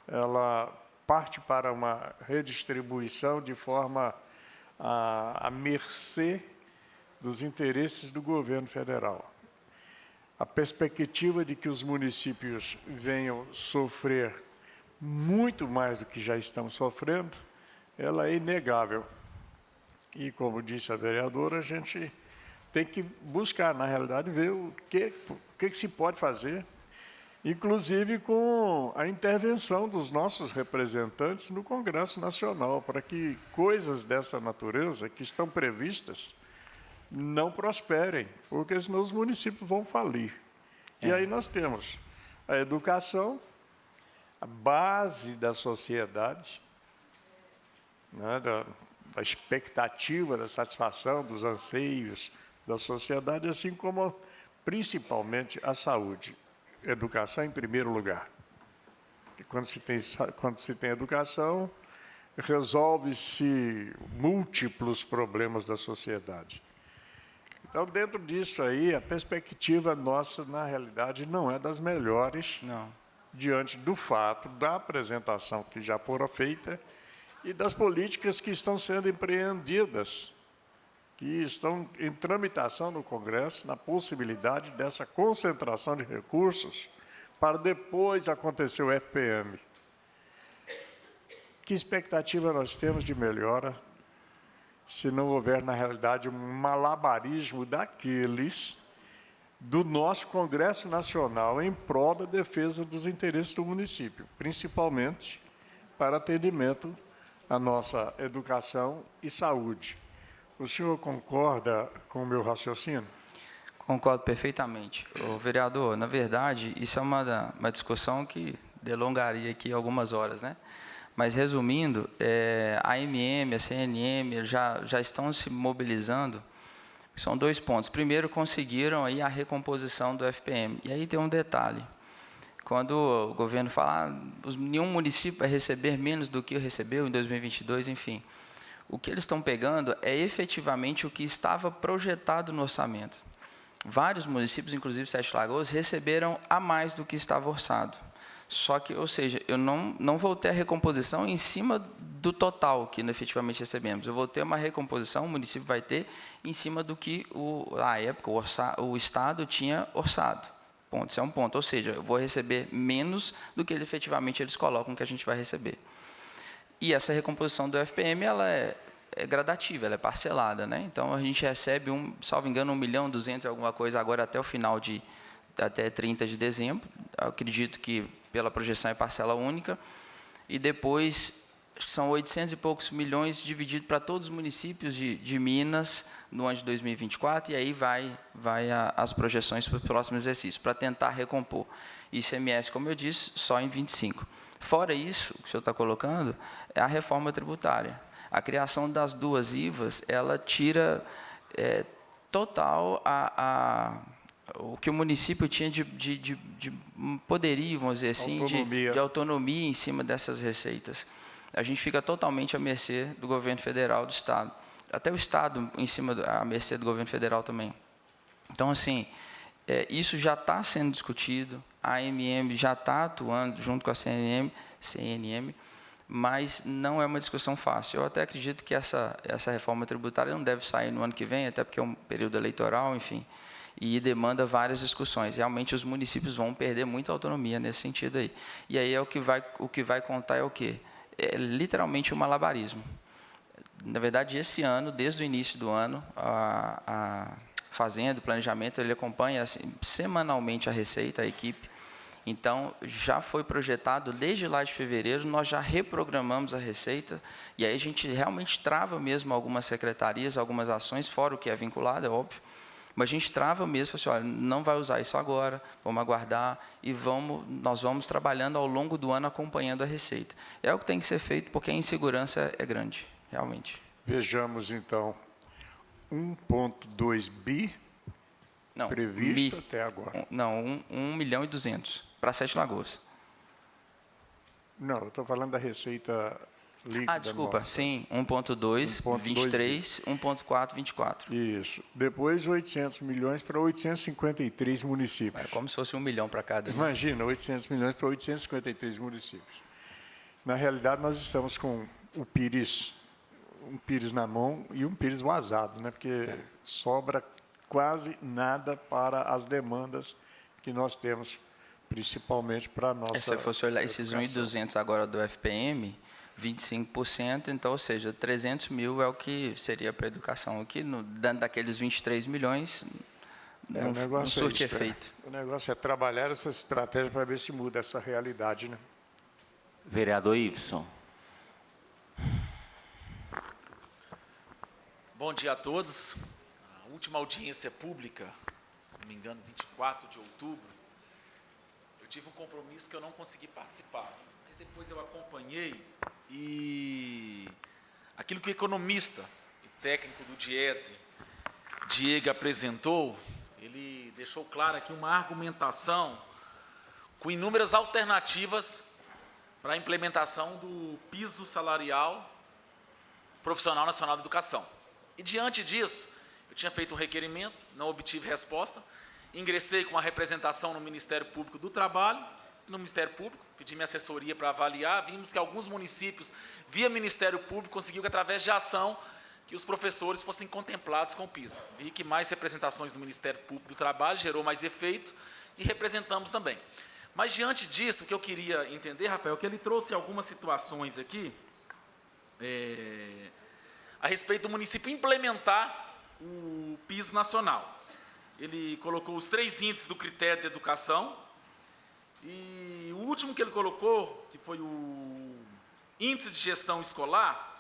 ela parte para uma redistribuição de forma à mercê dos interesses do governo federal. A perspectiva de que os municípios venham sofrer muito mais do que já estão sofrendo, ela é inegável. E, como disse a vereadora, a gente tem que buscar, na realidade, ver o que se pode fazer, inclusive com a intervenção dos nossos representantes no Congresso Nacional, para que coisas dessa natureza que estão previstas não prosperem, porque senão os municípios vão falir. E aí nós temos a educação, a base da sociedade, né, da expectativa, da satisfação, dos anseios da sociedade, assim como, principalmente, a saúde. Educação em primeiro lugar. E quando se tem educação, resolve-se múltiplos problemas da sociedade. Então, dentro disso aí, a perspectiva nossa, na realidade, não é das melhores, Não. diante do fato da apresentação que já fora feita e das políticas que estão sendo empreendidas, que estão em tramitação no Congresso, na possibilidade dessa concentração de recursos para depois acontecer o FPM. Que expectativa nós temos de melhora se não houver, na realidade, um malabarismo daqueles do nosso Congresso Nacional em prol da defesa dos interesses do município, principalmente para atendimento à nossa educação e saúde. O senhor concorda com o meu raciocínio? Concordo perfeitamente. Ô, vereador, na verdade, isso é uma discussão que delongaria aqui algumas horas, né? Mas, resumindo, a MM, a CNM já estão se mobilizando. São 2 pontos. Primeiro, conseguiram aí a recomposição do FPM. E aí tem um detalhe. Quando o governo fala nenhum município vai receber menos do que recebeu em 2022, enfim. O que eles estão pegando é efetivamente o que estava projetado no orçamento. Vários municípios, inclusive Sete Lagoas, receberam a mais do que estava orçado. Só que, ou seja, eu não vou ter a recomposição em cima do total que efetivamente recebemos. Eu vou ter uma recomposição, o município vai ter, em cima do que, à época, o Estado tinha orçado. Ponto. Isso é um ponto. Ou seja, eu vou receber menos do que efetivamente eles colocam que a gente vai receber. E essa recomposição do FPM, ela é gradativa, ela é parcelada, né? Então, a gente recebe, salvo engano, 1.200.000 alguma coisa agora até o final até 30 de dezembro. Eu acredito que, pela projeção, é parcela única. E depois, acho que são 800 e poucos milhões dividido para todos os municípios de Minas no ano de 2024, e aí vai as projeções para o próximo exercício, para tentar recompor. ICMS, como eu disse, só em 25. Fora isso, o que o senhor está colocando, é a reforma tributária. A criação das 2 IVAs, ela tira total o que o município tinha de poderio, vamos dizer assim, de autonomia em cima dessas receitas. A gente fica totalmente à mercê do governo federal, do Estado. Até o Estado à mercê do governo federal também. Então, assim, isso já está sendo discutido, a AMM já está atuando junto com a CNM, mas não é uma discussão fácil. Eu até acredito que essa reforma tributária não deve sair no ano que vem, até porque é um período eleitoral, enfim, e demanda várias discussões. Realmente, os municípios vão perder muita autonomia nesse sentido aí. E aí o que vai contar é o quê? É literalmente um malabarismo. Na verdade, esse ano, desde o início do ano, a Fazenda, o planejamento, ele acompanha assim, semanalmente a receita, a equipe. Então, já foi projetado, desde lá de fevereiro, nós já reprogramamos a receita, e aí a gente realmente trava mesmo algumas secretarias, algumas ações, fora o que é vinculado, é óbvio, mas a gente trava mesmo, assim, olha, não vai usar isso agora, vamos aguardar, e nós vamos trabalhando ao longo do ano, acompanhando a receita. É o que tem que ser feito, porque a insegurança é grande, realmente. Vejamos, então, 1,2 bi previsto até agora. Não, 1.200.000 para Sete Lagoas. Não, eu estou falando da receita líquida. Desculpa, nossa. Sim, 1,2, 23, 1,4, 24. Isso. Depois, 800 milhões para 853 municípios. É como se fosse 1 milhão para cada. Imagina, 800 milhões para 853 municípios. Na realidade, nós estamos com um Pires na mão e um Pires vazado, né? Porque sobra quase nada para as demandas que nós temos, principalmente para a nossa... Se você fosse olhar esses 1.200 agora do FPM, 25%, então, ou seja, 300 mil é o que seria para a educação. Aqui, dentro daqueles 23 milhões, não surte efeito. O negócio é trabalhar essa estratégia para ver se muda essa realidade, né? Vereador Iveson. Bom dia a todos. A última audiência pública, se não me engano, 24 de outubro, eu tive um compromisso que eu não consegui participar, mas depois eu acompanhei e aquilo que o economista e técnico do DIESE, Diego, apresentou, ele deixou claro aqui uma argumentação com inúmeras alternativas para a implementação do piso salarial profissional nacional da educação. E, diante disso, eu tinha feito um requerimento, não obtive resposta, ingressei com a representação no Ministério Público do Trabalho, no Ministério Público, pedi minha assessoria para avaliar, vimos que alguns municípios, via Ministério Público, conseguiu que, através de ação, que os professores fossem contemplados com o piso. Vi que mais representações do Ministério Público do Trabalho gerou mais efeito e representamos também. Mas, diante disso, o que eu queria entender, Rafael, que ele trouxe algumas situações aqui, a respeito do município implementar o piso nacional. Ele colocou os 3 índices do critério de educação, e o último que ele colocou, que foi o índice de gestão escolar,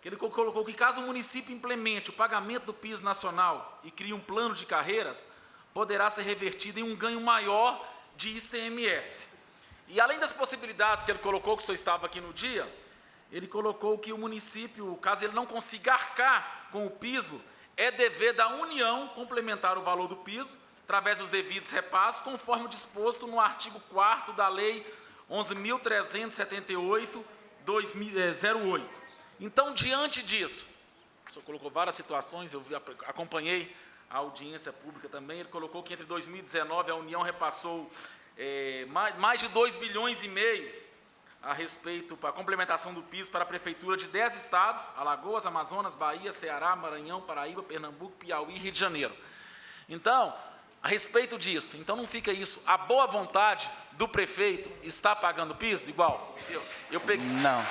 que ele colocou que, caso o município implemente o pagamento do piso nacional e crie um plano de carreiras, poderá ser revertido em um ganho maior de ICMS. E, além das possibilidades que ele colocou, que o senhor estava aqui no dia, ele colocou que o município, caso ele não consiga arcar com o piso, é dever da União complementar o valor do piso, através dos devidos repassos, conforme disposto no artigo 4º da Lei 11.378/08. Então, diante disso, o senhor colocou várias situações, eu acompanhei a audiência pública também, ele colocou que entre 2019 a União repassou mais de 2,5 bilhões a respeito para a complementação do piso para a prefeitura de 10 estados, Alagoas, Amazonas, Bahia, Ceará, Maranhão, Paraíba, Pernambuco, Piauí e Rio de Janeiro. Então, a respeito disso, então não fica isso, a boa vontade do prefeito está pagando piso? Igual, eu peguei... Não.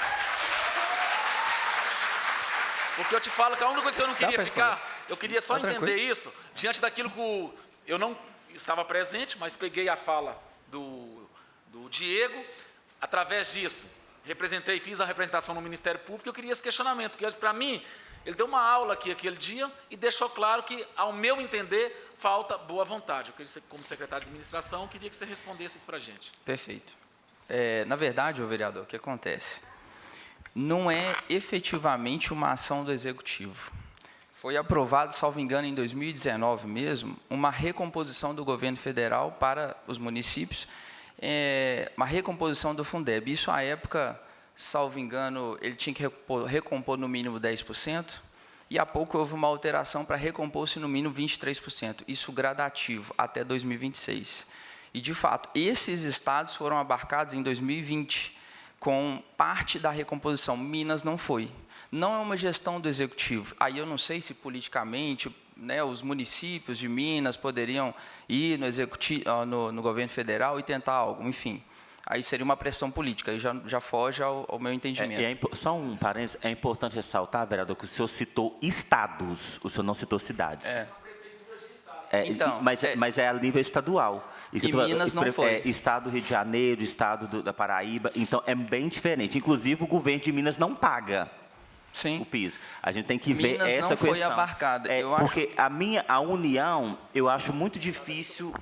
Porque eu te falo que a única coisa que eu não queria ficar, eu queria só entender isso, diante daquilo que eu não estava presente, mas peguei a fala do Diego, através disso, fiz a representação no Ministério Público, eu queria esse questionamento, porque, para mim, ele deu uma aula aqui aquele dia e deixou claro que, ao meu entender, falta boa vontade. Eu queria, como secretário de administração, queria que você respondesse isso para a gente. Perfeito. Na verdade, vereador, o que acontece? Não é efetivamente uma ação do Executivo. Foi aprovado, salvo engano, em 2019 mesmo, uma recomposição do governo federal para os municípios, uma recomposição do Fundeb. Isso, à época, salvo engano, ele tinha que recompor no mínimo 10%, e há pouco houve uma alteração para recompor-se no mínimo 23%, isso gradativo, até 2026. E, de fato, esses estados foram abarcados em 2020, com parte da recomposição. Minas não foi. Não é uma gestão do Executivo. Aí eu não sei se politicamente, né, os municípios de Minas poderiam ir no Executivo, no governo federal e tentar algo, enfim. Aí seria uma pressão política, aí já foge ao meu entendimento. Só um parênteses, é importante ressaltar, vereador, que o senhor citou estados, o senhor não citou cidades. Então, mas é a nível estadual. E Minas não foi. Estado do Rio de Janeiro, estado da Paraíba, então é bem diferente. Inclusive, o governo de Minas não paga o piso. A gente tem que ver essa questão. Minas não foi abarcada. Porque a União, eu acho muito difícil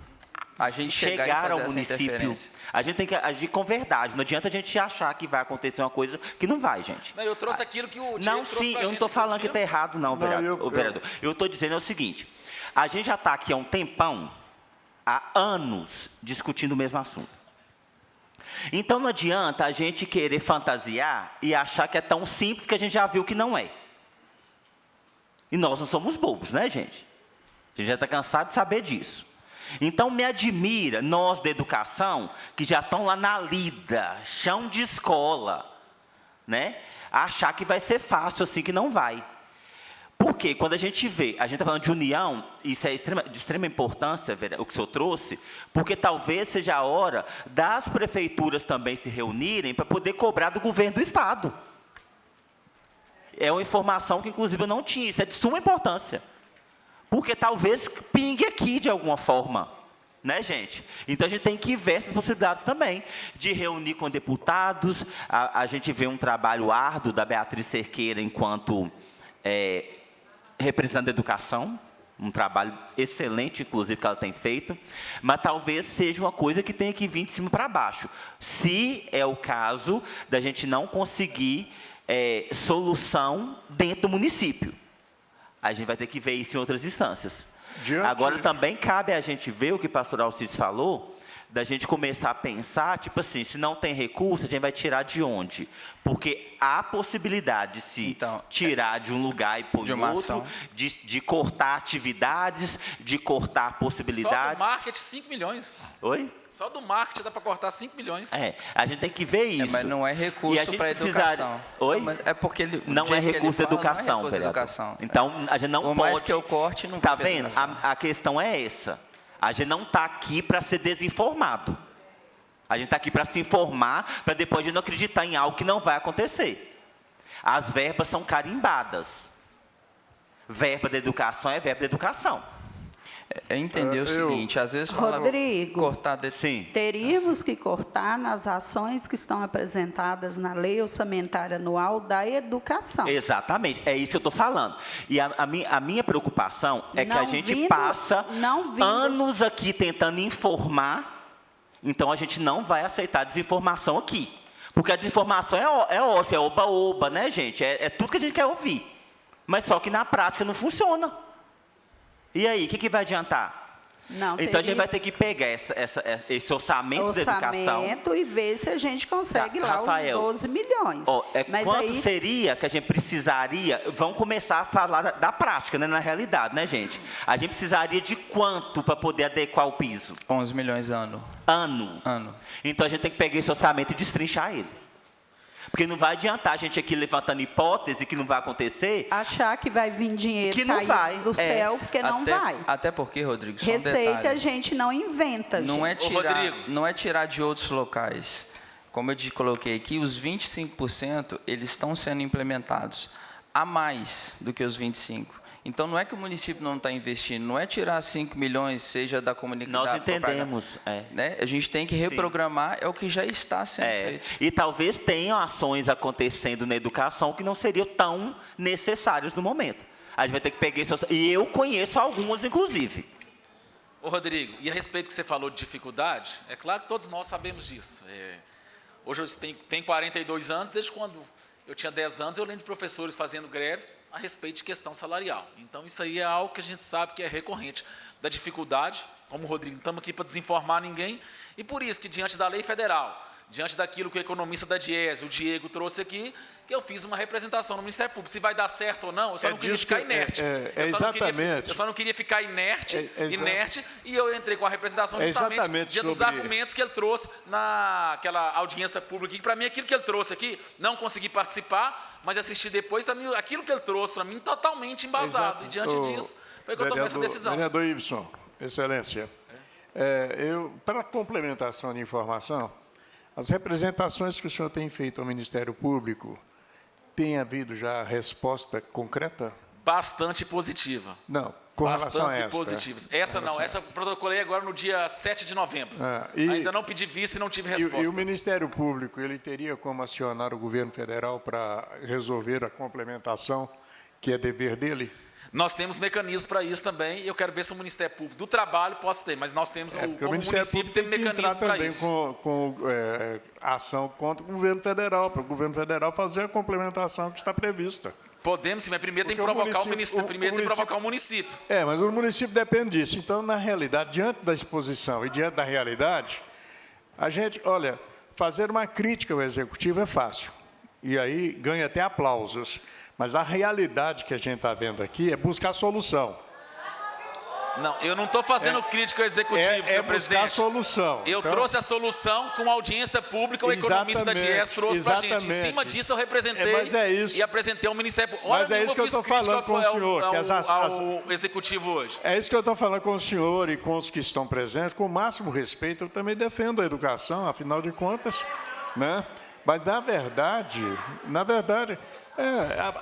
a gente chegar ao município. A gente tem que agir com verdade. Não adianta a gente achar que vai acontecer uma coisa que não vai, gente. Não, eu trouxe aquilo que o Diego trouxe pra gente. Eu não estou falando que está errado, não, vereador. Eu estou dizendo o seguinte, a gente já está aqui há um tempão, há anos, discutindo o mesmo assunto. Então, não adianta a gente querer fantasiar e achar que é tão simples que a gente já viu que não é. E nós não somos bobos, né, gente? A gente já está cansado de saber disso. Então, me admira, nós da educação, que já estão lá na lida, chão de escola, né? Achar que vai ser fácil, assim, que não vai. Porque quando a gente vê, a gente está falando de união, isso é de extrema importância, o que o senhor trouxe, porque talvez seja a hora das prefeituras também se reunirem para poder cobrar do governo do Estado. É uma informação que, inclusive, eu não tinha, isso é de suma importância. Porque talvez pingue aqui de alguma forma, né, gente? Então, a gente tem que ver essas possibilidades também, de reunir com deputados, a gente vê um trabalho árduo da Beatriz Cerqueira enquanto representante da educação, um trabalho excelente, inclusive, que ela tem feito, mas talvez seja uma coisa que tenha que vir de cima para baixo, se é o caso da gente não conseguir solução dentro do município. A gente vai ter que ver isso em outras instâncias. Agora, também cabe a gente ver o que o pastor Alcides falou, da gente começar a pensar, tipo assim, se não tem recurso, a gente vai tirar de onde? Porque há possibilidade de se tirar de um lugar e pôr em outro, de cortar atividades, de cortar possibilidades. Só do marketing, 5 milhões. Oi? Só do marketing dá para cortar 5 milhões. A gente tem que ver isso. Mas não é recurso para a educação. Oi? Não, é porque não é recurso da educação, Então, a gente não pode... Por mais que eu corte, não tá vendo? A questão é essa. A gente não está aqui para ser desinformado. A gente está aqui para se informar, para depois a gente não acreditar em algo que não vai acontecer. As verbas são carimbadas. Verba da educação é verba da educação. É entender o seguinte, às vezes fala... Rodrigo, cortar Sim. teríamos que cortar nas ações que estão apresentadas na Lei Orçamentária Anual da Educação. Exatamente, é isso que eu estou falando. E a minha preocupação é que a gente passa anos aqui tentando informar, então a gente não vai aceitar desinformação aqui. Porque a desinformação é óbvio, é oba-oba, né, gente? É tudo que a gente quer ouvir. Mas só que na prática não funciona. E aí, o que vai adiantar? Então, a gente vai ter que pegar esse orçamento da educação... e ver se a gente consegue lá os 12 milhões. Mas quanto seria que a gente precisaria... Vamos começar a falar da prática, né, na realidade, né, gente? A gente precisaria de quanto para poder adequar o piso? 11 milhões ano. Ano. Então, a gente tem que pegar esse orçamento e destrinchar ele. Porque não vai adiantar a gente aqui levantando hipótese que não vai acontecer. Achar que vai vir dinheiro que não vai do céu, porque não vai. Até porque, Rodrigo, só Receita a gente não inventa, não gente. Não é tirar de outros locais. Como eu te coloquei aqui, os 25% eles estão sendo implementados a mais do que os 25%. Então, não é que o município não está investindo, não é tirar 5 milhões, seja da comunidade... Nós entendemos. Né? A gente tem que reprogramar, é o que já está sendo feito. E talvez tenham ações acontecendo na educação que não seriam tão necessárias no momento. A gente vai ter que pegar isso. E eu conheço algumas, inclusive. Ô, Rodrigo, e a respeito que você falou de dificuldade, é claro que todos nós sabemos disso. Hoje eu tenho 42 anos, desde quando eu tinha 10 anos, eu lembro de professores fazendo greves a respeito de questão salarial. Então, isso aí é algo que a gente sabe que é recorrente. Da dificuldade, como o Rodrigo, não estamos aqui para desinformar ninguém, e por isso que, diante da lei federal, diante daquilo que o economista da DIESE, o Diego, trouxe aqui, que eu fiz uma representação no Ministério Público. Se vai dar certo ou não, eu só não queria ficar inerte. Eu só não queria ficar inerte, e eu entrei com a representação justamente diante dos argumentos que ele trouxe naquela audiência pública. E, para mim, aquilo que ele trouxe aqui, não consegui participar, mas assisti depois, para mim, aquilo que ele trouxe, para mim, totalmente embasado. E, diante disso, foi que eu tomei essa decisão. Vereador Ibson, excelência. Para complementação de informação, as representações que o senhor tem feito ao Ministério Público, tem havido já resposta concreta? Bastante positiva. Não, com relação a essa. Bastante positivas. Essa não, essa eu protocolei agora no dia 7 de novembro. Ainda não pedi vista e não tive resposta. E o Ministério Público, ele teria como acionar o governo federal para resolver a complementação, que é dever dele? Nós temos mecanismos para isso também, e eu quero ver se o Ministério Público do Trabalho pode ter, mas nós temos, como município, tem mecanismo para isso. Com ação contra o governo federal, para o governo federal fazer a complementação que está prevista. Podemos sim, mas primeiro tem que provocar o município. Mas o município depende disso. Então, na realidade, diante da exposição e diante da realidade, a gente, olha, fazer uma crítica ao Executivo é fácil. E aí ganha até aplausos. Mas a realidade que a gente está vendo aqui é buscar solução. Não, eu não estou fazendo crítica ao Executivo, senhor presidente. Buscar solução. Eu trouxe a solução com audiência pública, o economista da DIESE trouxe para a gente. Em cima disso, eu representei e apresentei ao Ministério Público. Mas é isso que eu estou falando com o senhor. Ao Executivo hoje. É isso que eu estou falando com o senhor e com os que estão presentes. Com o máximo respeito, eu também defendo a educação, afinal de contas. Né? Mas, na verdade...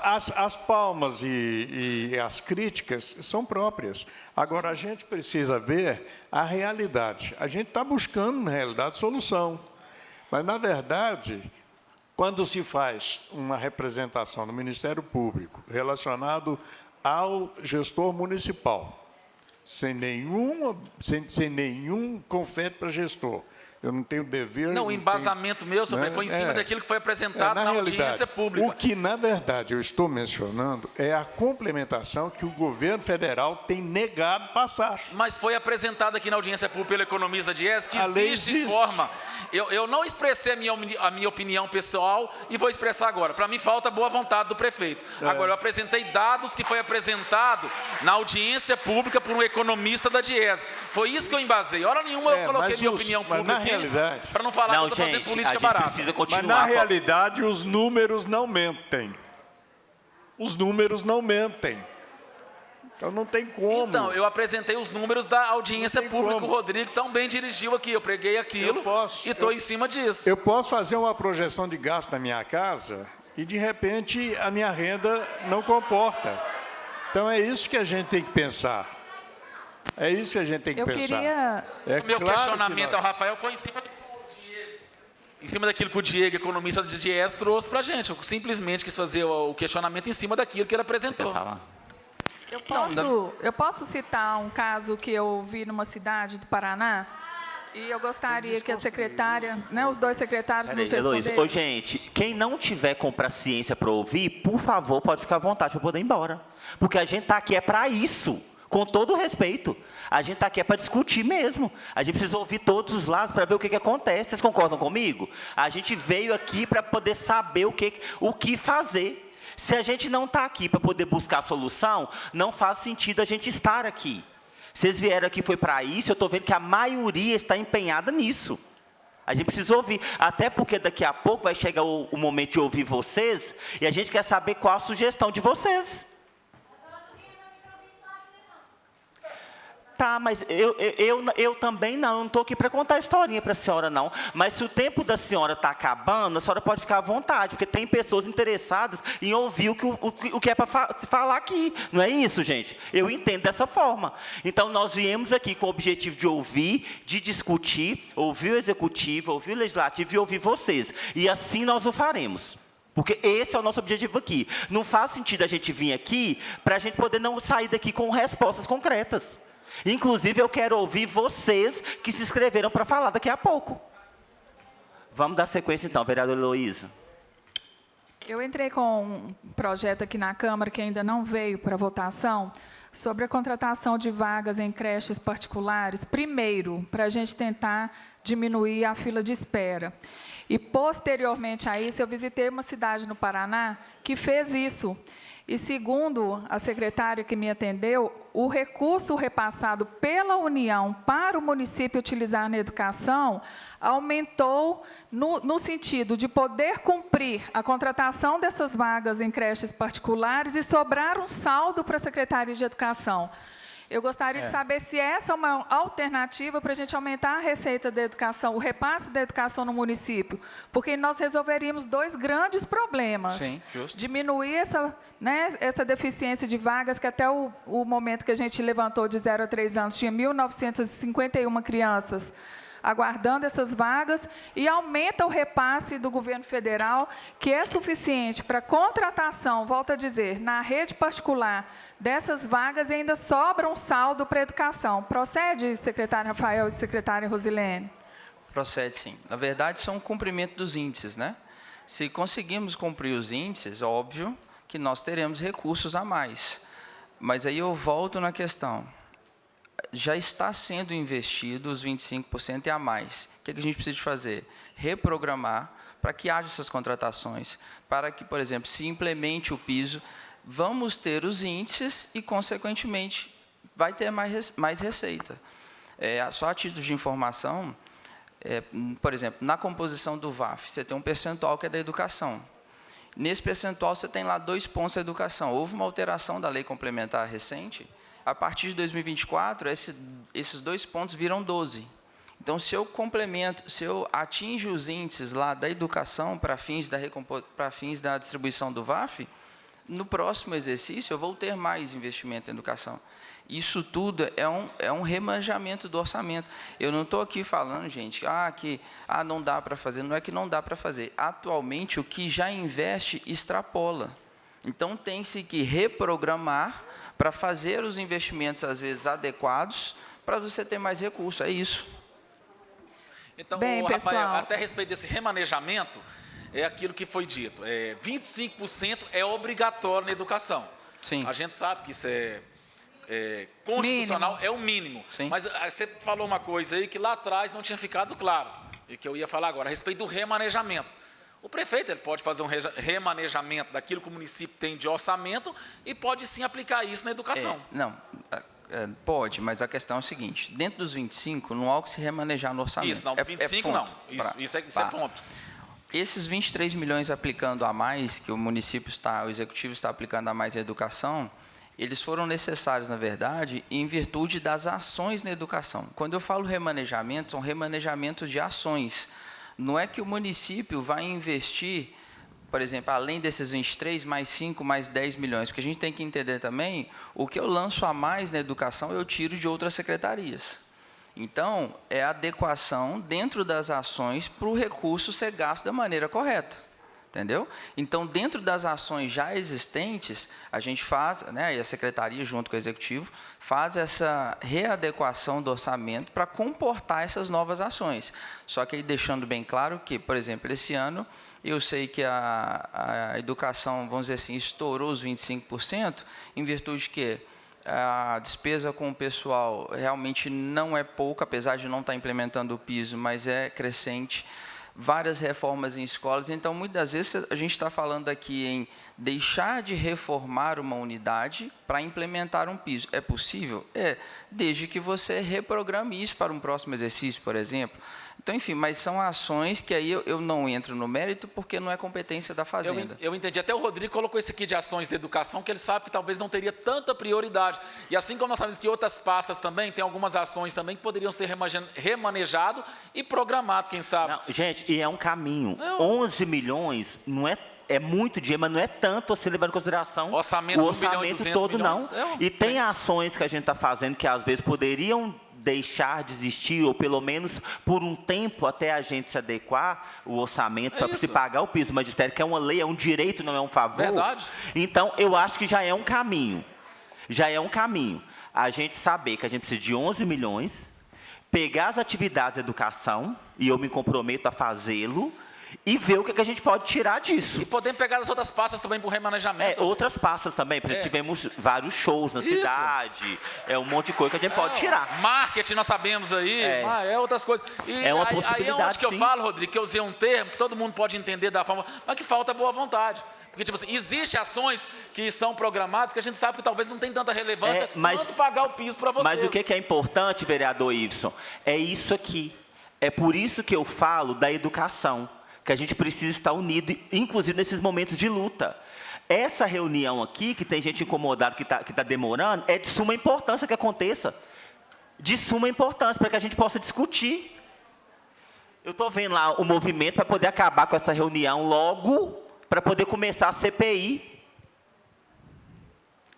as palmas e as críticas são próprias. Agora, a gente precisa ver a realidade. A gente está buscando, na realidade, solução. Mas, na verdade, quando se faz uma representação no Ministério Público relacionado ao gestor municipal, sem nenhum confete para gestor, Eu não tenho dever... Não, o embasamento meu, senhor prefeito, foi em cima daquilo que foi apresentado na audiência pública. O que, na verdade, eu estou mencionando é a complementação que o governo federal tem negado passar. Mas foi apresentado aqui na audiência pública pelo economista Diese que existe forma. Eu não expressei a minha opinião pessoal e vou expressar agora. Para mim, falta boa vontade do prefeito. Agora, eu apresentei dados que foi apresentado na audiência pública por um economista da Diese. Foi isso que eu embasei. Hora nenhuma eu coloquei minha opinião pública aqui, para não falar que eu estou fazendo política barata. Precisa continuar. Mas, na realidade, os números não mentem. Os números não mentem. Então, não tem como. Então, eu apresentei os números da audiência pública. O Rodrigo tão bem dirigiu aqui. Eu preguei aquilo e estou em cima disso. Eu posso fazer uma projeção de gasto na minha casa e, de repente, a minha renda não comporta. Então, é isso que a gente tem que pensar. É isso que a gente tem que pensar. O meu questionamento ao Rafael foi em cima daquilo que o Diego, economista de Diese, trouxe para a gente. Eu simplesmente quis fazer o questionamento em cima daquilo que ele apresentou. Eu posso citar um caso que eu vi numa cidade do Paraná? E eu gostaria que a secretária, os dois secretários nos respondessem. Ô, gente, quem não tiver complaciência para ouvir, por favor, pode ficar à vontade para poder ir embora. Porque a gente está aqui para isso. Com todo o respeito, a gente está aqui para discutir mesmo. A gente precisa ouvir todos os lados para ver o que acontece. Vocês concordam comigo? A gente veio aqui para poder saber o que fazer. Se a gente não está aqui para poder buscar solução, não faz sentido a gente estar aqui. Vocês vieram aqui, foi para isso, eu estou vendo que a maioria está empenhada nisso. A gente precisa ouvir, até porque daqui a pouco vai chegar o momento de ouvir vocês, e a gente quer saber qual a sugestão de vocês. Tá, mas eu também não. Eu não estou aqui para contar historinha para a senhora, não. Mas se o tempo da senhora está acabando, a senhora pode ficar à vontade, porque tem pessoas interessadas em ouvir o que é para se falar aqui. Não é isso, gente? Eu entendo dessa forma. Então, nós viemos aqui com o objetivo de ouvir, de discutir, ouvir o executivo, ouvir o legislativo e ouvir vocês. E assim nós o faremos. Porque esse é o nosso objetivo aqui. Não faz sentido a gente vir aqui para a gente poder não sair daqui com respostas concretas. Inclusive, eu quero ouvir vocês que se inscreveram para falar daqui a pouco. Vamos dar sequência, então, vereadora Heloísa. Eu entrei com um projeto aqui na Câmara, que ainda não veio para votação, sobre a contratação de vagas em creches particulares, primeiro, para a gente tentar diminuir a fila de espera. E, posteriormente a isso, eu visitei uma cidade no Paraná que fez isso. E, segundo a secretária que me atendeu, o recurso repassado pela União para o município utilizar na educação aumentou no sentido de poder cumprir a contratação dessas vagas em creches particulares e sobrar um saldo para a Secretaria de Educação. Eu gostaria de saber se essa é uma alternativa para a gente aumentar a receita da educação, o repasse da educação no município, porque nós resolveríamos dois grandes problemas. Sim, justo. Diminuir essa deficiência de vagas, que até o momento que a gente levantou de 0 a 3 anos, tinha 1.951 crianças aguardando essas vagas, e aumenta o repasse do governo federal, que é suficiente para contratação, volto a dizer, na rede particular dessas vagas, e ainda sobra um saldo para a educação. Procede, secretário Rafael e secretária Rosilene? Procede, sim. Na verdade, são um cumprimento dos índices, né? Se conseguirmos cumprir os índices, óbvio que nós teremos recursos a mais. Mas aí eu volto na questão. Já está sendo investido os 25% e a mais. O que a gente precisa de fazer? Reprogramar para que haja essas contratações, para que, por exemplo, se implemente o piso, vamos ter os índices e, consequentemente, vai ter mais receita. Só a título de informação, por exemplo, na composição do VAF, você tem um percentual que é da educação. Nesse percentual, você tem lá 2 pontos da educação. Houve uma alteração da lei complementar recente. A partir de 2024, esses 2 pontos viram 12. Então, se eu atingo os índices lá da educação para fins da distribuição do VAF, no próximo exercício eu vou ter mais investimento em educação. Isso tudo é um remanejamento do orçamento. Eu não estou aqui falando, gente, que não dá para fazer. Não é que não dá para fazer. Atualmente, o que já investe extrapola. Então, tem-se que reprogramar para fazer os investimentos, às vezes, adequados, para você ter mais recursos. É isso. Então, Bem, Rafael, pessoal, até a respeito desse remanejamento, é aquilo que foi dito. 25% é obrigatório na educação. Sim. A gente sabe que isso é constitucional, Mínimo. é o mínimo. Sim. Mas você falou uma coisa aí que lá atrás não tinha ficado claro, e que eu ia falar agora, a respeito do remanejamento. O prefeito ele pode fazer um remanejamento daquilo que o município tem de orçamento e pode sim aplicar isso na educação. Pode, mas a questão é o seguinte, dentro dos 25, não há o que se remanejar no orçamento. Isso, não, 25 não. Isso é ponto. Esses 23 milhões aplicando a mais, que o executivo está aplicando a mais em educação, eles foram necessários, na verdade, em virtude das ações na educação. Quando eu falo remanejamento, são remanejamentos de ações. Não é que o município vai investir, por exemplo, além desses 23, mais 5, mais 10 milhões, porque a gente tem que entender também, o que eu lanço a mais na educação, eu tiro de outras secretarias. Então, é a adequação dentro das ações para o recurso ser gasto da maneira correta, entendeu? Então, dentro das ações já existentes, a gente faz, né, e a secretaria junto com o executivo, faz essa readequação do orçamento para comportar essas novas ações. Só que aí deixando bem claro que, por exemplo, esse ano, eu sei que a educação, vamos dizer assim, estourou os 25%, em virtude que a despesa com o pessoal realmente não é pouca, apesar de não estar implementando o piso, mas é crescente. Várias reformas em escolas, então, muitas vezes, a gente está falando aqui em deixar de reformar uma unidade para implementar um piso. É possível? É, desde que você reprograme isso para um próximo exercício, por exemplo. Então, enfim, mas são ações que aí eu não entro no mérito porque não é competência da Fazenda. Eu entendi. Até o Rodrigo colocou isso aqui de ações de educação, que ele sabe que talvez não teria tanta prioridade. E assim como nós sabemos que outras pastas também, tem algumas ações também que poderiam ser remanejado e programado, quem sabe. Não, gente, e é um caminho. 11 milhões não é muito dinheiro, mas não é tanto assim, levando em consideração Orçamento o de 1 milhão e orçamento 200 todo, milhões, não. E tem ações que a gente está fazendo que, às vezes, poderiam deixar de existir, ou pelo menos por um tempo, até a gente se adequar o orçamento para se pagar o piso do magistério, que é uma lei, é um direito, não é um favor. Verdade. Então, eu acho que já é um caminho. Já é um caminho. A gente saber que a gente precisa de 11 milhões, pegar as atividades de educação, e eu me comprometo a fazê-lo, e ver o que a gente pode tirar disso. E podemos pegar as outras pastas também para o remanejamento. Outras pastas também, porque tivemos vários shows na cidade, um monte de coisa que a gente pode tirar. Marketing, nós sabemos aí, outras coisas. E é uma aí possibilidade, é onde que eu sim. falo, Rodrigo, que eu usei um termo que todo mundo pode entender da forma, mas que falta boa vontade. Porque, tipo assim, existem ações que são programadas que a gente sabe que talvez não tem tanta relevância quanto pagar o piso para vocês. Mas o que é importante, vereador Iveson, é isso aqui. É por isso que eu falo da educação, que a gente precisa estar unido, inclusive nesses momentos de luta. Essa reunião aqui, que tem gente incomodada, que tá demorando, é de suma importância que aconteça. De suma importância, para que a gente possa discutir. Eu estou vendo lá o movimento para poder acabar com essa reunião logo, para poder começar a CPI,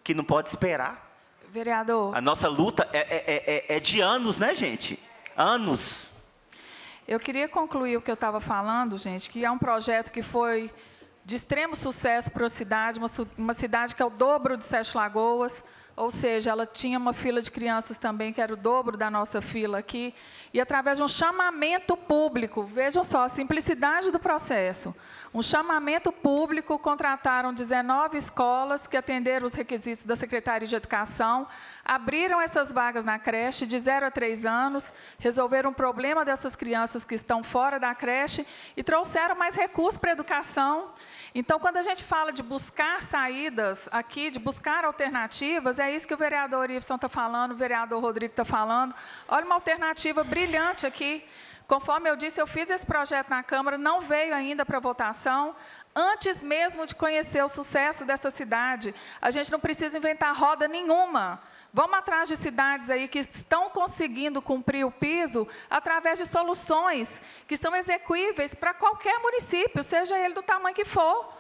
que não pode esperar. Vereador. A nossa luta é de anos, né, gente? Anos. Eu queria concluir o que eu estava falando, gente, que é um projeto que foi de extremo sucesso para a cidade, uma cidade que é o dobro de Sete Lagoas, ou seja, ela tinha uma fila de crianças também, que era o dobro da nossa fila aqui, e através de um chamamento público, vejam só a simplicidade do processo, um chamamento público, contrataram 19 escolas que atenderam os requisitos da Secretaria de Educação, abriram essas vagas na creche de 0 a 3 anos, resolveram o problema dessas crianças que estão fora da creche e trouxeram mais recursos para a educação. Então, quando a gente fala de buscar saídas aqui, de buscar alternativas, é isso que o vereador Iveson está falando, o vereador Rodrigo está falando. Olha uma alternativa brilhante aqui. Conforme eu disse, eu fiz esse projeto na Câmara, não veio ainda para votação, antes mesmo de conhecer o sucesso dessa cidade. A gente não precisa inventar roda nenhuma. Vamos atrás de cidades aí que estão conseguindo cumprir o piso através de soluções que são execuíveis para qualquer município, seja ele do tamanho que for.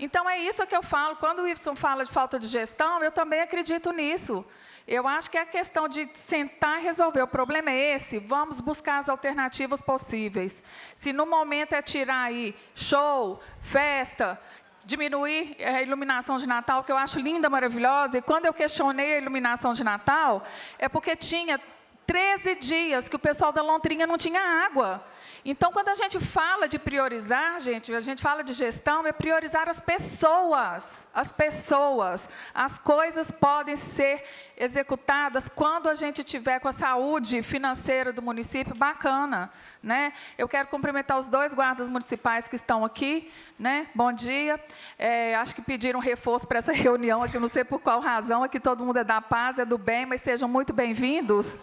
Então, é isso que eu falo. Quando o Iveson fala de falta de gestão, eu também acredito nisso. Eu acho que é a questão de sentar e resolver. O problema é esse, vamos buscar as alternativas possíveis. Se no momento é tirar aí show, festa, diminuir a iluminação de Natal, que eu acho linda, maravilhosa, e quando eu questionei a iluminação de Natal, é porque tinha 13 dias que o pessoal da Lontrinha não tinha água. Então, quando a gente fala de priorizar, gente, a gente fala de gestão, é priorizar as pessoas. As pessoas. As coisas podem ser executadas quando a gente tiver com a saúde financeira do município bacana, né? Eu quero cumprimentar os 2 guardas municipais que estão aqui, né? Bom dia. Acho que pediram reforço para essa reunião aqui, não sei por qual razão, aqui todo mundo é da paz, é do bem, mas sejam muito bem-vindos.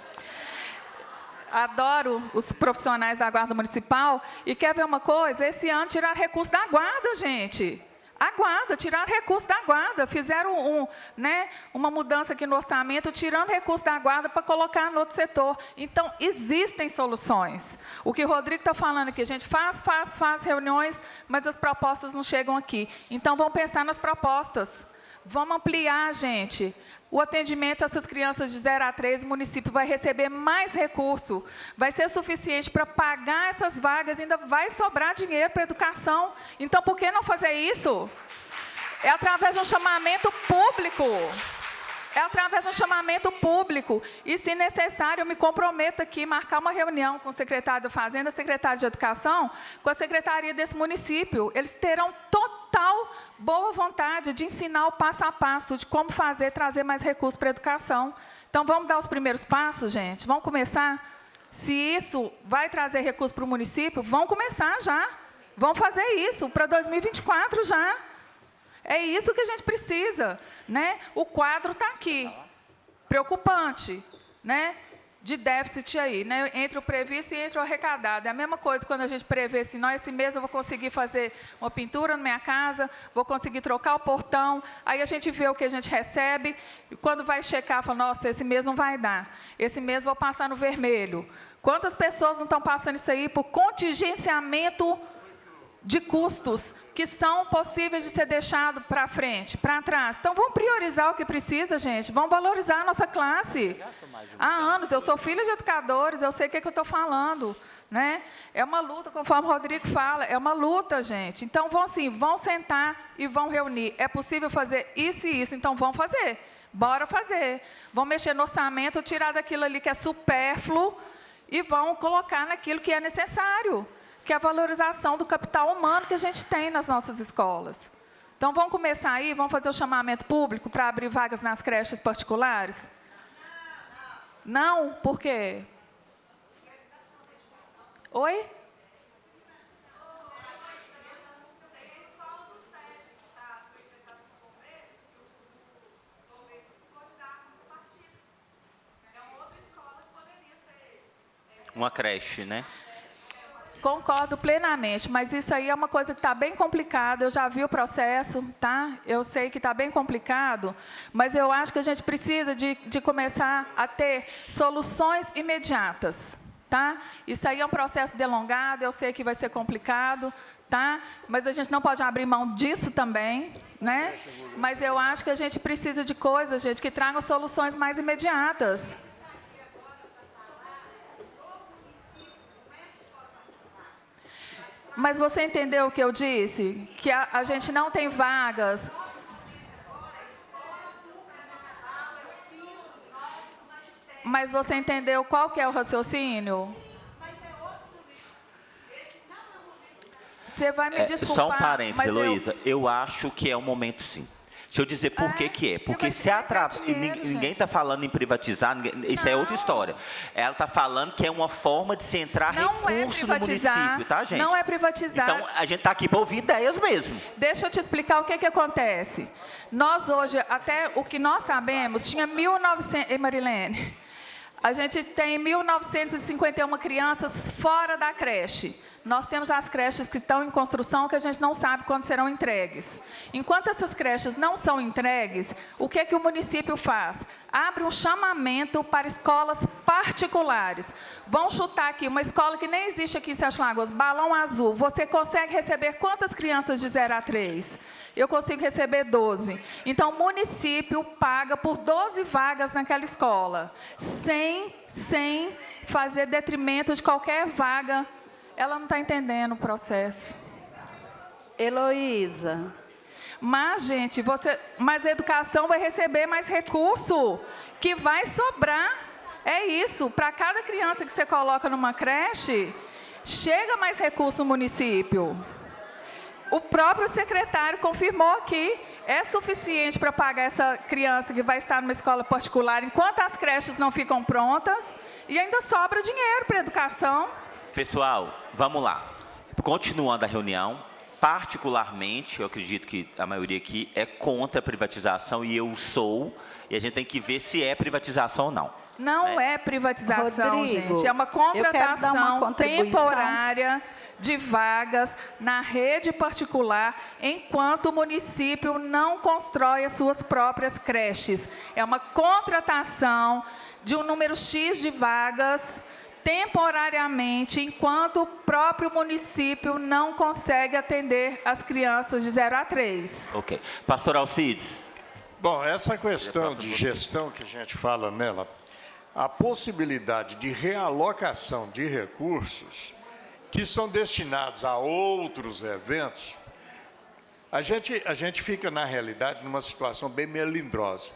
Adoro os profissionais da Guarda Municipal. E quer ver uma coisa? Esse ano tiraram recurso da Guarda, gente. A Guarda, tiraram recurso da Guarda. Fizeram uma mudança aqui no orçamento, tirando recurso da Guarda para colocar no outro setor. Então, existem soluções. O que o Rodrigo está falando aqui, a gente faz reuniões, mas as propostas não chegam aqui. Então, vamos pensar nas propostas. Vamos ampliar, gente. O atendimento a essas crianças de 0 a 3, o município vai receber mais recurso, vai ser suficiente para pagar essas vagas, ainda vai sobrar dinheiro para a educação. Então, por que não fazer isso? É através de um chamamento público. É através de um chamamento público. E, se necessário, eu me comprometo aqui, marcar uma reunião com o secretário da Fazenda, secretário de Educação, com a secretaria desse município. Eles terão total boa vontade de ensinar o passo a passo, de como fazer, trazer mais recursos para a educação. Então, vamos dar os primeiros passos, gente? Vamos começar? Se isso vai trazer recursos para o município, vamos começar já. Vamos fazer isso para 2024 já. É isso que a gente precisa, né? O quadro está aqui, preocupante, né? De déficit aí, né? Entre o previsto e entre o arrecadado. É a mesma coisa quando a gente prevê assim, esse mês eu vou conseguir fazer uma pintura na minha casa, vou conseguir trocar o portão, aí a gente vê o que a gente recebe, e quando vai checar, fala, nossa, esse mês não vai dar, esse mês vou passar no vermelho. Quantas pessoas não estão passando isso aí por contingenciamento de custos que são possíveis de ser deixado para frente, para trás. Então, vamos priorizar o que precisa, gente. Vamos valorizar a nossa classe. Há anos, eu sou filha de educadores, eu sei o que eu estou falando, né? É uma luta, conforme o Rodrigo fala, é uma luta, gente. Então, vão sentar e vão reunir. É possível fazer isso e isso, então vamos fazer. Bora fazer. Vão mexer no orçamento, tirar daquilo ali que é supérfluo e vão colocar naquilo que é necessário, que é a valorização do capital humano que a gente tem nas nossas escolas. Então, vamos começar aí, vamos fazer o chamamento público para abrir vagas nas creches particulares? Não? Por quê? Oi? Uma creche, né? Concordo plenamente, mas isso aí é uma coisa que está bem complicada. Eu já vi o processo, tá? Eu sei que está bem complicado, mas eu acho que a gente precisa de começar a ter soluções imediatas, tá? Isso aí é um processo delongado, eu sei que vai ser complicado, tá? Mas a gente não pode abrir mão disso também, né? Mas eu acho que a gente precisa de coisas, gente, que tragam soluções mais imediatas. Mas você entendeu o que eu disse? Que a gente não tem vagas. Mas você entendeu qual que é o raciocínio? Você vai me desculpar. Só um parênteses, Heloísa. Eu acho que é o momento, sim. Deixa eu dizer por que é. Porque se atrasa, ninguém está falando em privatizar, isso é outra história. Ela está falando que é uma forma de se entrar recurso no município, tá, gente? Não é privatizar. Então, a gente está aqui para ouvir ideias mesmo. Deixa eu te explicar o que acontece. Nós hoje, até o que nós sabemos, tinha 1.900... Marilene, a gente tem 1.951 crianças fora da creche. Nós temos as creches que estão em construção, que a gente não sabe quando serão entregues. Enquanto essas creches não são entregues, o que o município faz? Abre um chamamento para escolas particulares. Vão chutar aqui, uma escola que nem existe aqui em Sete Lagoas, Balão Azul. Você consegue receber quantas crianças de 0 a 3? Eu consigo receber 12. Então, o município paga por 12 vagas naquela escola, sem fazer detrimento de qualquer vaga. Ela não está entendendo o processo. Heloísa. Mas, gente, mas a educação vai receber mais recurso, que vai sobrar. É isso. Para cada criança que você coloca numa creche, chega mais recurso no município. O próprio secretário confirmou que é suficiente para pagar essa criança que vai estar numa escola particular enquanto as creches não ficam prontas e ainda sobra dinheiro para a educação. Pessoal, vamos lá. Continuando a reunião, particularmente, eu acredito que a maioria aqui é contra a privatização e eu sou, e a gente tem que ver se é privatização ou não. Não é privatização, Rodrigo, gente. É uma contratação contribuição. temporária de vagas na rede particular, enquanto o município não constrói as suas próprias creches. É uma contratação de um número X de vagas temporariamente, enquanto o próprio município não consegue atender as crianças de 0 a 3. Ok. Pastor Alcides. Bom, essa questão de gestão que a gente fala nela, a possibilidade de realocação de recursos que são destinados a outros eventos, a gente fica, na realidade, numa situação bem melindrosa,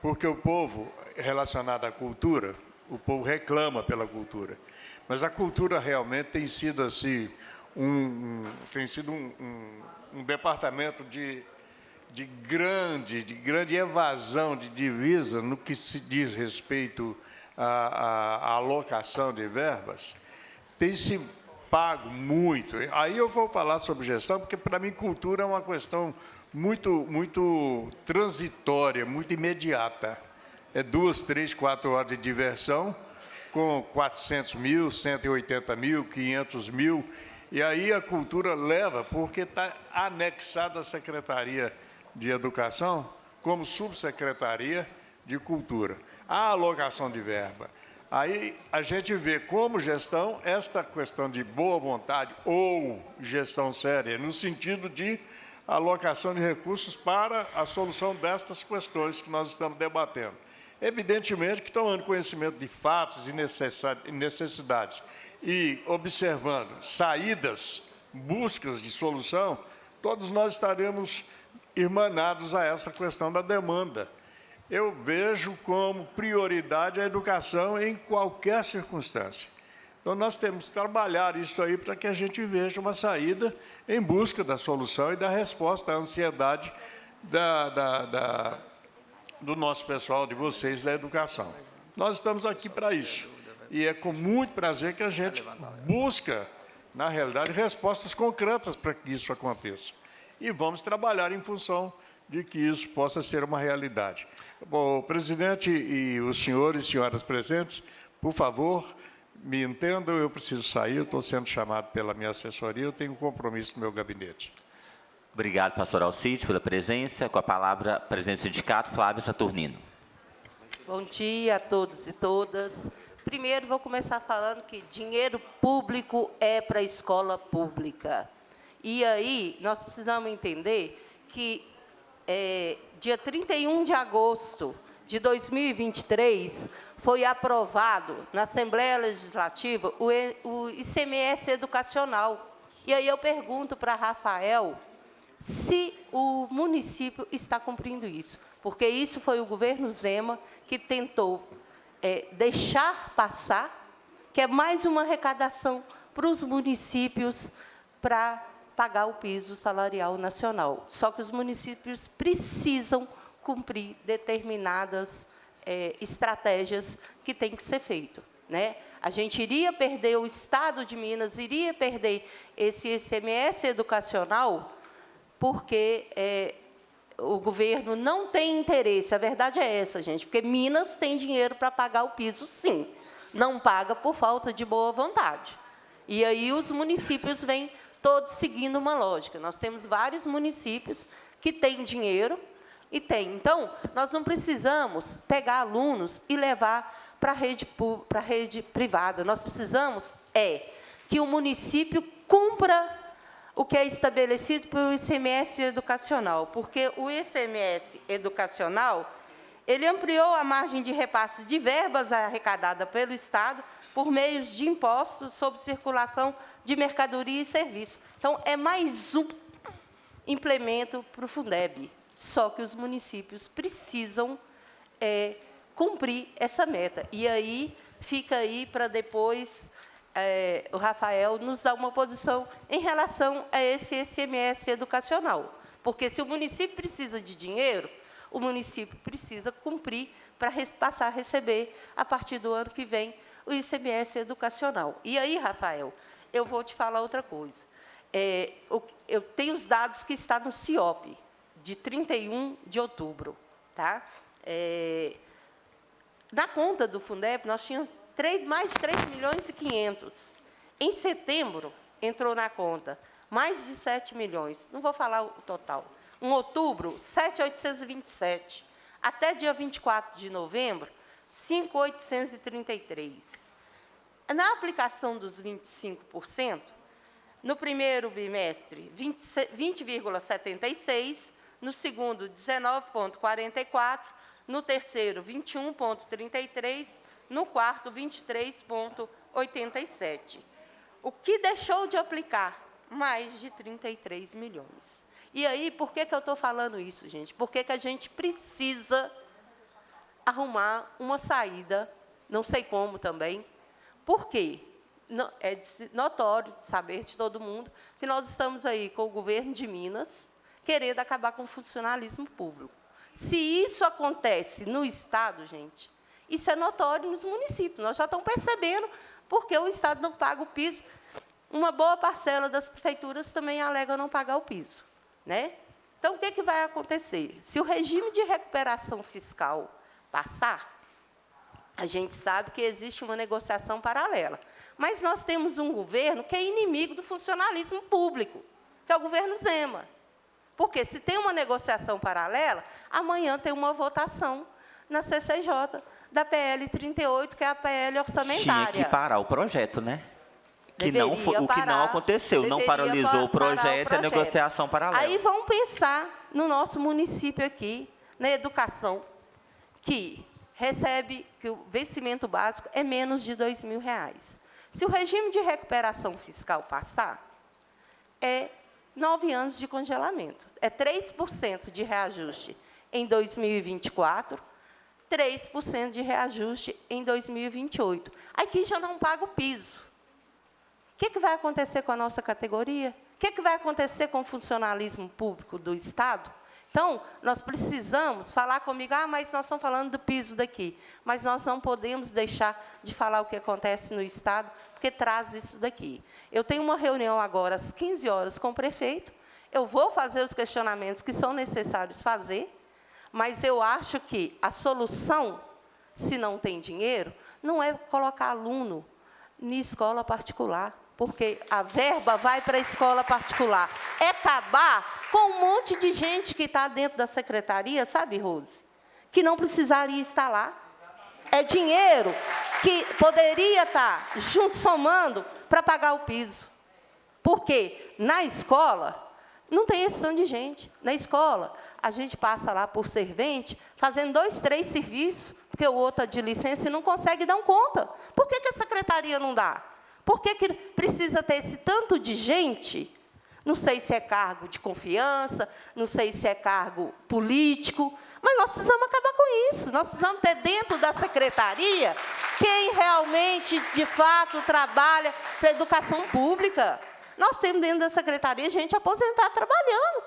porque o povo, relacionado à cultura, o povo reclama pela cultura, mas a cultura realmente tem sido assim, um departamento de grande evasão de divisa no que se diz respeito à alocação de verbas, tem se pago muito. Aí eu vou falar sobre gestão, porque para mim cultura é uma questão muito transitória, muito imediata. É 2, 3, 4 horas de diversão, com 400 mil, 180 mil, 500 mil, e aí a cultura leva, porque está anexada à Secretaria de Educação como subsecretaria de Cultura. A alocação de verba. Aí a gente vê como gestão esta questão de boa vontade ou gestão séria, no sentido de alocação de recursos para a solução destas questões que nós estamos debatendo. Evidentemente que, tomando conhecimento de fatos e necessidades e observando saídas, buscas de solução, todos nós estaremos irmanados a essa questão da demanda. Eu vejo como prioridade a educação em qualquer circunstância. Então, nós temos que trabalhar isso aí para que a gente veja uma saída em busca da solução e da resposta à ansiedade do nosso pessoal, de vocês, da educação. Nós estamos aqui para isso. E é com muito prazer que a gente busca, na realidade, respostas concretas para que isso aconteça. E vamos trabalhar em função de que isso possa ser uma realidade. Bom, presidente e os senhores e senhoras presentes, por favor, me entendam, eu preciso sair, eu estou sendo chamado pela minha assessoria, eu tenho um compromisso no meu gabinete. Obrigado, pastor Alcides, pela presença. Com a palavra, presidente do sindicato, Flávia Saturnino. Bom dia a todos e todas. Primeiro, vou começar falando que dinheiro público é para a escola pública. E aí, nós precisamos entender que, dia 31 de agosto de 2023, foi aprovado na Assembleia Legislativa o ICMS educacional. E aí eu pergunto para Rafael se o município está cumprindo isso, porque isso foi o governo Zema que tentou deixar passar, que é mais uma arrecadação para os municípios para pagar o piso salarial nacional. Só que os municípios precisam cumprir determinadas estratégias que têm que ser feito, né? A gente iria perder, o Estado de Minas iria perder esse ICMS educacional porque o governo não tem interesse. A verdade é essa, gente, porque Minas tem dinheiro para pagar o piso, sim. Não paga por falta de boa vontade. E aí os municípios vêm todos seguindo uma lógica. Nós temos vários municípios que têm dinheiro e têm. Então, nós não precisamos pegar alunos e levar para a rede privada. Nós precisamos que o município cumpra o que é estabelecido pelo ICMS educacional, porque o ICMS educacional, ele ampliou a margem de repasse de verbas arrecadadas pelo Estado por meio de impostos sobre circulação de mercadoria e serviço. Então, é mais um implemento para o Fundeb, só que os municípios precisam cumprir essa meta. E aí, fica aí para depois o Rafael nos dá uma posição em relação a esse ICMS educacional. Porque se o município precisa de dinheiro, o município precisa cumprir para passar a receber, a partir do ano que vem, o ICMS educacional. E aí, Rafael, eu vou te falar outra coisa. Eu tenho os dados que estão no CIOP, de 31 de outubro. Tá? Na conta do Fundeb, nós tínhamos mais de 3 milhões e 500. Em setembro, entrou na conta mais de 7 milhões. Não vou falar o total. Em outubro, 7.827. Até dia 24 de novembro, 5.833. Na aplicação dos 25%, no primeiro bimestre, 20,76%, no segundo, 19,44%, no terceiro, 21,33%, no quarto, 23,87%. O que deixou de aplicar? Mais de 33 milhões. E aí, por que eu estou falando isso, gente? Porque que a gente precisa arrumar uma saída, não sei como também. Por quê? É notório, saber de todo mundo, que nós estamos aí com o governo de Minas querendo acabar com o funcionalismo público. Se isso acontece no Estado, gente, isso é notório nos municípios. Nós já estamos percebendo porque o Estado não paga o piso. Uma boa parcela das prefeituras também alega não pagar o piso. Né? Então, o que vai acontecer? Se o regime de recuperação fiscal passar, a gente sabe que existe uma negociação paralela. Mas nós temos um governo que é inimigo do funcionalismo público, que é o governo Zema. Porque, se tem uma negociação paralela, amanhã tem uma votação na CCJ da PL 38, que é a PL orçamentária. Tinha que parar o projeto, né? O que não aconteceu, não paralisou o projeto, a negociação paralela. Aí vamos pensar no nosso município aqui, na educação, que recebe, que o vencimento básico é menos de R$ 2.000. Se o regime de recuperação fiscal passar, é 9 anos de congelamento. É 3% de reajuste em 2024, 3% de reajuste em 2028. Aqui já não paga o piso. O que vai acontecer com a nossa categoria? O que vai acontecer com o funcionalismo público do Estado? Então, nós precisamos falar comigo, mas nós estamos falando do piso daqui. Mas nós não podemos deixar de falar o que acontece no Estado, porque traz isso daqui. Eu tenho uma reunião agora, às 15 horas, com o prefeito. Eu vou fazer os questionamentos que são necessários fazer, mas eu acho que a solução, se não tem dinheiro, não é colocar aluno em escola particular, porque a verba vai para a escola particular. É acabar com um monte de gente que está dentro da secretaria, sabe, Rose? Que não precisaria estar lá. É dinheiro que poderia estar somando para pagar o piso. Porque na escola não tem esse tanto de gente. Na escola, a gente passa lá por servente, fazendo 2, 3 serviços, porque o outro está de licença e não consegue dar conta. Por que a secretaria não dá? Por que precisa ter esse tanto de gente? Não sei se é cargo de confiança, não sei se é cargo político, mas nós precisamos acabar com isso. Nós precisamos ter dentro da secretaria quem realmente, de fato, trabalha para a educação pública. Nós temos dentro da secretaria gente aposentada trabalhando.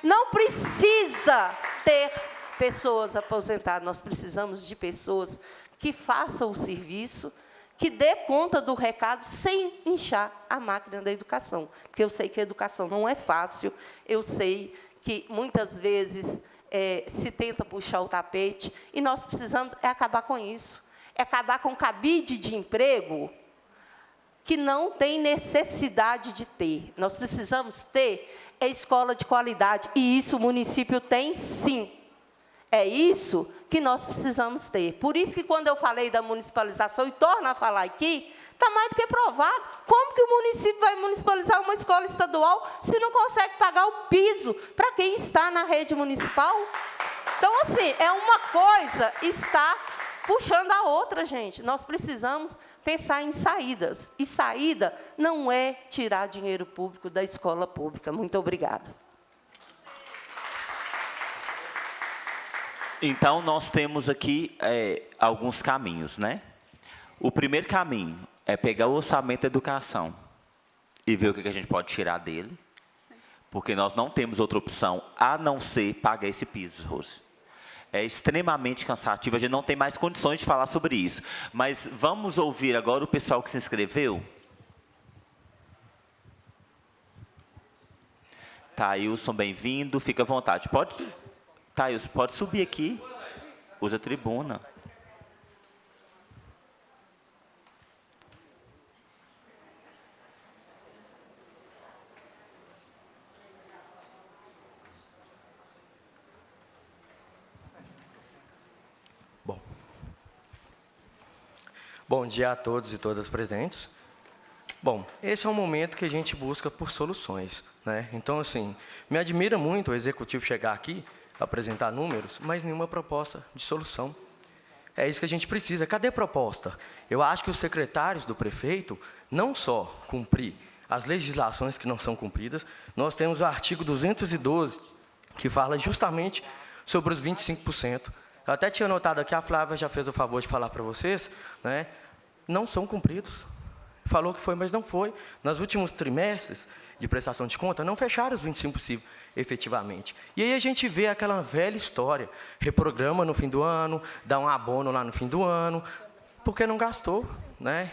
Não precisa ter pessoas aposentadas, nós precisamos de pessoas que façam o serviço, que dê conta do recado sem inchar a máquina da educação. Porque eu sei que a educação não é fácil, eu sei que, muitas vezes, se tenta puxar o tapete, e nós precisamos acabar com isso. É acabar com cabide de emprego que não tem necessidade de ter. Nós precisamos ter escola de qualidade, e isso o município tem, sim. É isso que nós precisamos ter. Por isso que, quando eu falei da municipalização, e torno a falar aqui, está mais do que provado. Como que o município vai municipalizar uma escola estadual se não consegue pagar o piso para quem está na rede municipal? Então, assim, é uma coisa está puxando a outra, gente. Nós precisamos pensar em saídas. E saída não é tirar dinheiro público da escola pública. Muito obrigada. Então, nós temos aqui alguns caminhos, né? O primeiro caminho é pegar o orçamento da educação e ver o que a gente pode tirar dele, porque nós não temos outra opção a não ser pagar esse piso, Rose. É extremamente cansativo, a gente não tem mais condições de falar sobre isso. Mas vamos ouvir agora o pessoal que se inscreveu. Thailson, bem-vindo, fica à vontade. Thailson, pode subir aqui, usa a tribuna. Bom dia a todos e todas presentes. Bom, esse é um momento que a gente busca por soluções, né? Então, assim, me admira muito o executivo chegar aqui, apresentar números, mas nenhuma proposta de solução. É isso que a gente precisa. Cadê a proposta? Eu acho que os secretários do prefeito não só cumprir as legislações que não são cumpridas, nós temos o artigo 212, que fala justamente sobre os 25%. Eu até tinha notado aqui, a Flávia já fez o favor de falar para vocês, né? Não são cumpridos. Falou que foi, mas não foi. Nos últimos trimestres de prestação de conta, não fecharam os 25% efetivamente. E aí a gente vê aquela velha história, reprograma no fim do ano, dá um abono lá no fim do ano, porque não gastou, né?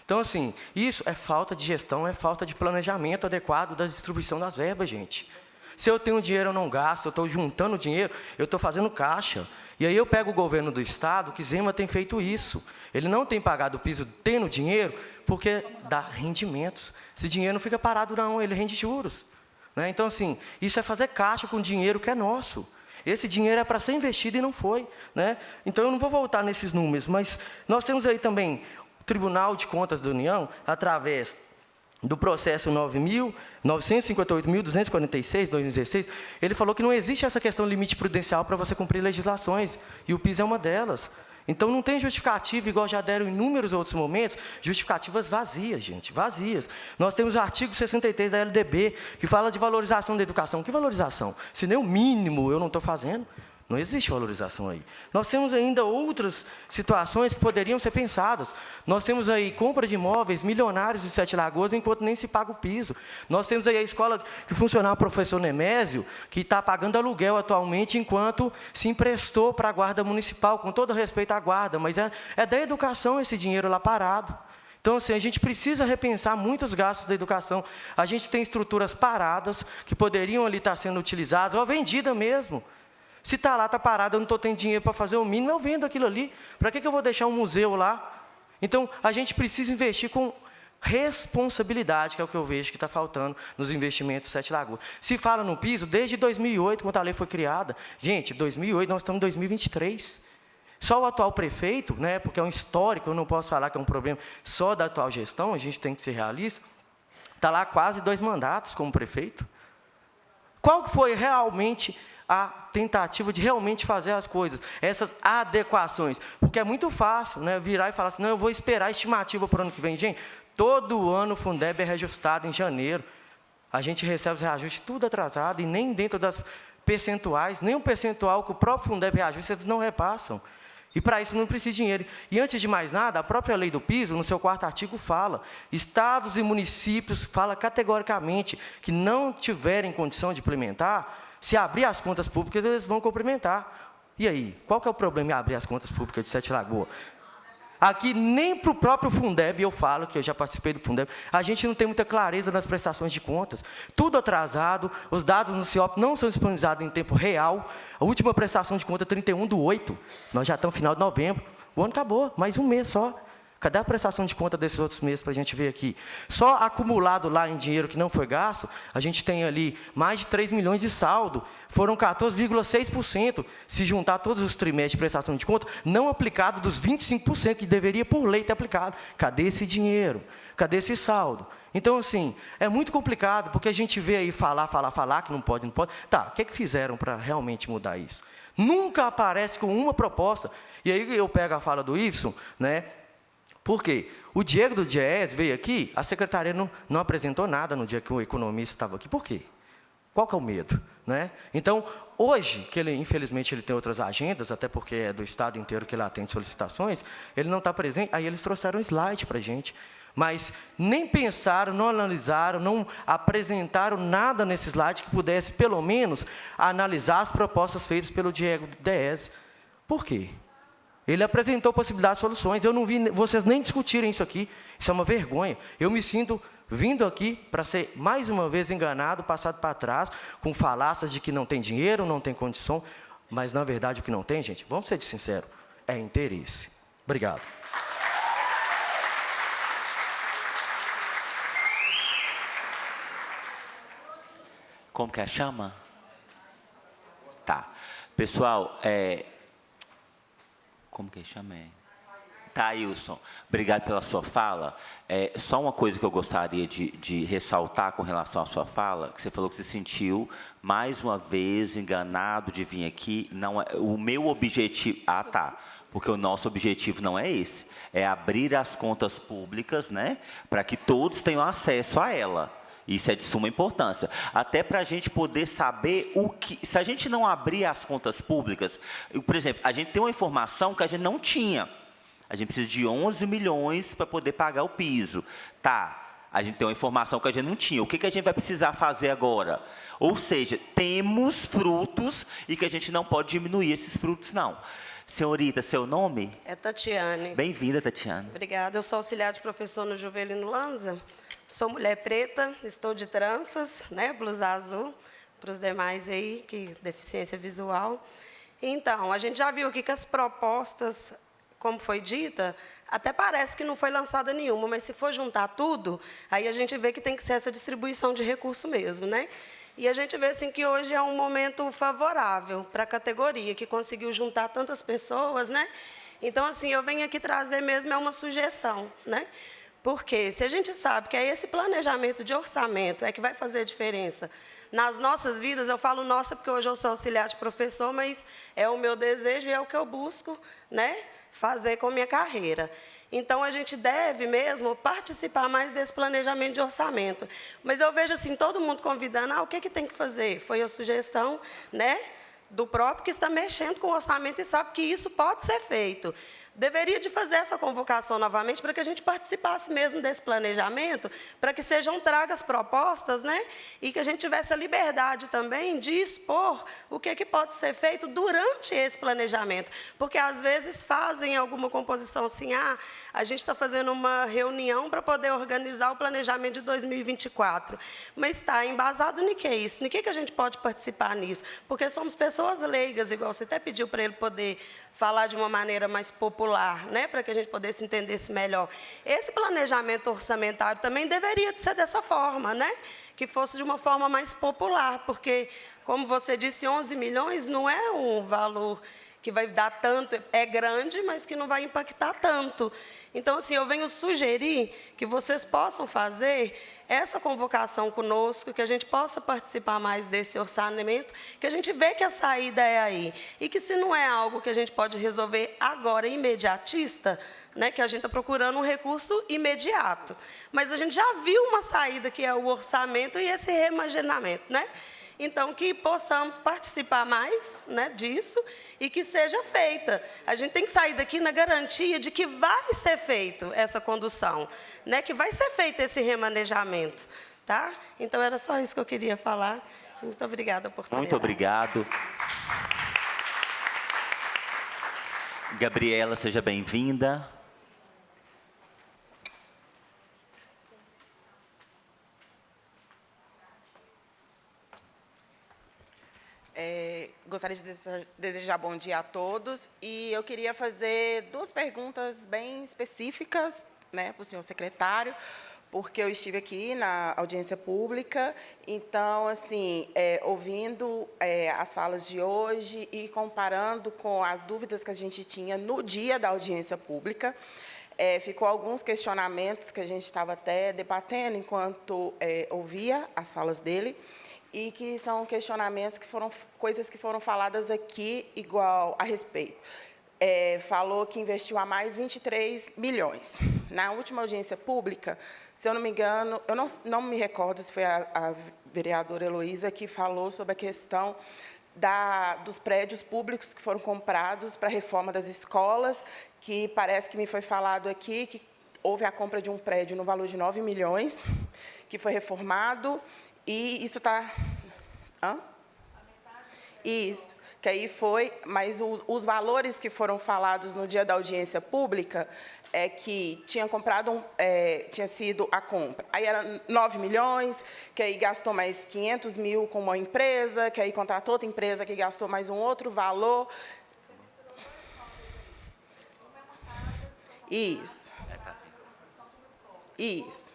Então, assim, isso é falta de gestão, é falta de planejamento adequado da distribuição das verbas, gente. Se eu tenho dinheiro, eu não gasto, eu estou juntando dinheiro, eu estou fazendo caixa. E aí eu pego o governo do Estado, que Zema tem feito isso. Ele não tem pagado o piso tendo dinheiro, porque dá rendimentos. Esse dinheiro não fica parado, não, ele rende juros, né? Então, assim, isso é fazer caixa com dinheiro que é nosso. Esse dinheiro é para ser investido e não foi, né? Então, eu não vou voltar nesses números, mas nós temos aí também o Tribunal de Contas da União, através do processo 9.958.246, 2016, ele falou que não existe essa questão limite prudencial para você cumprir legislações, e o PIS é uma delas. Então, não tem justificativa, igual já deram em inúmeros outros momentos, justificativas vazias, gente, vazias. Nós temos o artigo 63 da LDB, que fala de valorização da educação. Que valorização? Se nem o mínimo eu não estou fazendo, não existe valorização aí. Nós temos ainda outras situações que poderiam ser pensadas. Nós temos aí compra de imóveis milionários de Sete Lagoas, enquanto nem se paga o piso. Nós temos aí a escola que funcionava o professor Nemésio, que está pagando aluguel atualmente, enquanto se emprestou para a guarda municipal, com todo respeito à guarda, mas é da educação esse dinheiro lá parado. Então, assim, a gente precisa repensar muitos gastos da educação. A gente tem estruturas paradas, que poderiam ali estar sendo utilizadas, ou vendida mesmo. Se está lá, está parado, eu não estou tendo dinheiro para fazer o mínimo, eu vendo aquilo ali. Para que eu vou deixar um museu lá? Então, a gente precisa investir com responsabilidade, que é o que eu vejo que está faltando nos investimentos Sete Lagoas. Se fala no piso, desde 2008, quando a lei foi criada. Gente, 2008, nós estamos em 2023. Só o atual prefeito, né, porque é um histórico, eu não posso falar que é um problema só da atual gestão, a gente tem que ser realista, está lá quase 2 mandatos como prefeito. Qual que foi realmente a tentativa de realmente fazer as coisas, essas adequações? Porque é muito fácil, né, virar e falar assim, não, eu vou esperar a estimativa para o ano que vem. Gente, todo ano o Fundeb é reajustado em janeiro. A gente recebe os reajustes tudo atrasado, e nem dentro das percentuais, nem um percentual que o próprio Fundeb reajusta, eles não repassam. E para isso não precisa de dinheiro. E antes de mais nada, a própria lei do piso, no seu 4º artigo, fala, estados e municípios, fala categoricamente, que não tiverem condição de implementar, se abrir as contas públicas, eles vão complementar. E aí, qual que é o problema em abrir as contas públicas de Sete Lagoas? Aqui, nem para o próprio Fundeb, eu falo, que eu já participei do Fundeb, a gente não tem muita clareza nas prestações de contas. Tudo atrasado, os dados no CIOP não são disponibilizados em tempo real. A última prestação de conta é 31/8, nós já estamos no final de novembro. O ano acabou, mais um mês só. Cadê a prestação de conta desses outros meses para a gente ver aqui? Só acumulado lá em dinheiro que não foi gasto, a gente tem ali mais de 3 milhões de saldo. Foram 14,6%, se juntar todos os trimestres de prestação de conta, não aplicado dos 25% que deveria, por lei, ter aplicado. Cadê esse dinheiro? Cadê esse saldo? Então, assim, é muito complicado, porque a gente vê aí falar, que não pode, não pode. Tá, o que é que fizeram para realmente mudar isso? Nunca aparece com uma proposta. E aí eu pego a fala do Iveson, né? Por quê? O Diego do DIEESE veio aqui, a secretaria não apresentou nada no dia que o economista estava aqui. Por quê? Qual que é o medo? Né? Então, hoje, que ele, infelizmente, ele tem outras agendas, até porque é do estado inteiro que ele atende solicitações, ele não está presente, aí eles trouxeram um slide para a gente. Mas nem pensaram, não analisaram, não apresentaram nada nesse slide que pudesse, pelo menos, analisar as propostas feitas pelo Diego Deze. Por quê? Ele apresentou possibilidades de soluções. Eu não vi vocês nem discutirem isso aqui. Isso é uma vergonha. Eu me sinto vindo aqui para ser, mais uma vez, enganado, passado para trás, com falácias de que não tem dinheiro, não tem condição. Mas, na verdade, o que não tem, gente, vamos ser sinceros, é interesse. Obrigado. Como que chama? Tá. Pessoal, como que chama? Thailson, obrigado pela sua fala. Só uma coisa que eu gostaria de ressaltar com relação à sua fala, que você falou que se sentiu, mais uma vez, enganado de vir aqui. Não é, o meu objetivo... Ah, tá. Porque o nosso objetivo não é esse. É abrir as contas públicas, né, para que todos tenham acesso a ela. Isso é de suma importância. Até para a gente poder saber o que... Se a gente não abrir as contas públicas... Por exemplo, a gente tem uma informação que a gente não tinha. A gente precisa de 11 milhões para poder pagar o piso. Tá, a gente tem uma informação que a gente não tinha. O que a gente vai precisar fazer agora? Ou seja, temos frutos e que a gente não pode diminuir esses frutos, não. Senhorita, seu nome? É Tatiane. Bem-vinda, Tatiane. Obrigada. Eu sou auxiliar de professor no Juvelino Lanza. Sou mulher preta, estou de tranças, né, blusa azul, para os demais aí, que deficiência visual. Então, a gente já viu aqui que as propostas, como foi dita, até parece que não foi lançada nenhuma, mas se for juntar tudo, aí a gente vê que tem que ser essa distribuição de recurso mesmo, né? E a gente vê assim, que hoje é um momento favorável para a categoria, que conseguiu juntar tantas pessoas, né? Então, assim, eu venho aqui trazer mesmo uma sugestão, né? Porque se a gente sabe que é esse planejamento de orçamento é que vai fazer a diferença nas nossas vidas, eu falo nossa porque hoje eu sou auxiliar de professor, mas é o meu desejo e é o que eu busco, né, fazer com a minha carreira. Então, a gente deve mesmo participar mais desse planejamento de orçamento. Mas eu vejo assim, todo mundo convidando, o que tem que fazer? Foi a sugestão, né, do próprio que está mexendo com o orçamento e sabe que isso pode ser feito. Deveria de fazer essa convocação novamente para que a gente participasse mesmo desse planejamento, para que sejam tragas propostas, né? E que a gente tivesse a liberdade também de expor o que pode ser feito durante esse planejamento. Porque, às vezes, fazem alguma composição assim, a gente está fazendo uma reunião para poder organizar o planejamento de 2024. Mas está embasado em que isso? Em que a gente pode participar nisso? Porque somos pessoas leigas, igual você até pediu para ele poder falar de uma maneira mais popular, né, para que a gente pudesse entender-se melhor. Esse planejamento orçamentário também deveria de ser dessa forma, né, que fosse de uma forma mais popular, porque, como você disse, 11 milhões não é um valor que vai dar tanto, é grande, mas que não vai impactar tanto. Então, assim, eu venho sugerir que vocês possam fazer essa convocação conosco, que a gente possa participar mais desse orçamento, que a gente vê que a saída é aí. E que, se não é algo que a gente pode resolver agora, imediatista, né, que a gente está procurando um recurso imediato. Mas a gente já viu uma saída, que é o orçamento e esse reimaginamento, né? Então, que possamos participar mais, né, disso e que seja feita. A gente tem que sair daqui na garantia de que vai ser feito essa condução, né, que vai ser feito esse remanejamento. Tá? Então, era só isso que eu queria falar. Muito obrigada por ter. Muito obrigado. Gabriela, seja bem-vinda. Gostaria de desejar bom dia a todos e eu queria fazer duas perguntas bem específicas, né, para o senhor secretário, porque eu estive aqui na audiência pública, então, assim, ouvindo as falas de hoje e comparando com as dúvidas que a gente tinha no dia da audiência pública, ficou alguns questionamentos que a gente estava até debatendo enquanto ouvia as falas dele, e que são questionamentos que foram coisas que foram faladas aqui igual a respeito. Falou que investiu a mais 23 milhões. Na última audiência pública, se eu não me engano, eu não me recordo se foi a vereadora Heloísa, que falou sobre a questão dos prédios públicos que foram comprados para a reforma das escolas, que parece que me foi falado aqui que houve a compra de um prédio no valor de 9 milhões, que foi reformado, e isso está... Isso, que aí foi, mas os valores que foram falados no dia da audiência pública é que tinha comprado tinha sido a compra. Aí era 9 milhões, que aí gastou mais 500 mil com uma empresa, que aí contratou outra empresa que gastou mais um outro valor. Isso. Isso.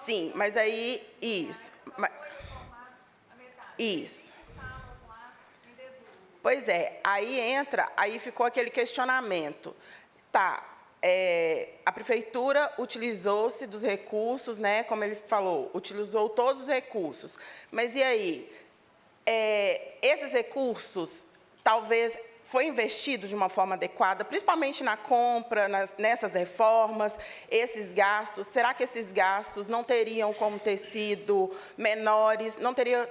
Sim, mas aí, isso. Isso. Pois é, aí ficou aquele questionamento. Tá, a prefeitura utilizou-se dos recursos, né, como ele falou, utilizou todos os recursos. Mas e aí? Esses recursos, talvez, foi investido de uma forma adequada, principalmente na compra, nessas reformas, esses gastos, será que esses gastos não teriam como ter sido menores, não teria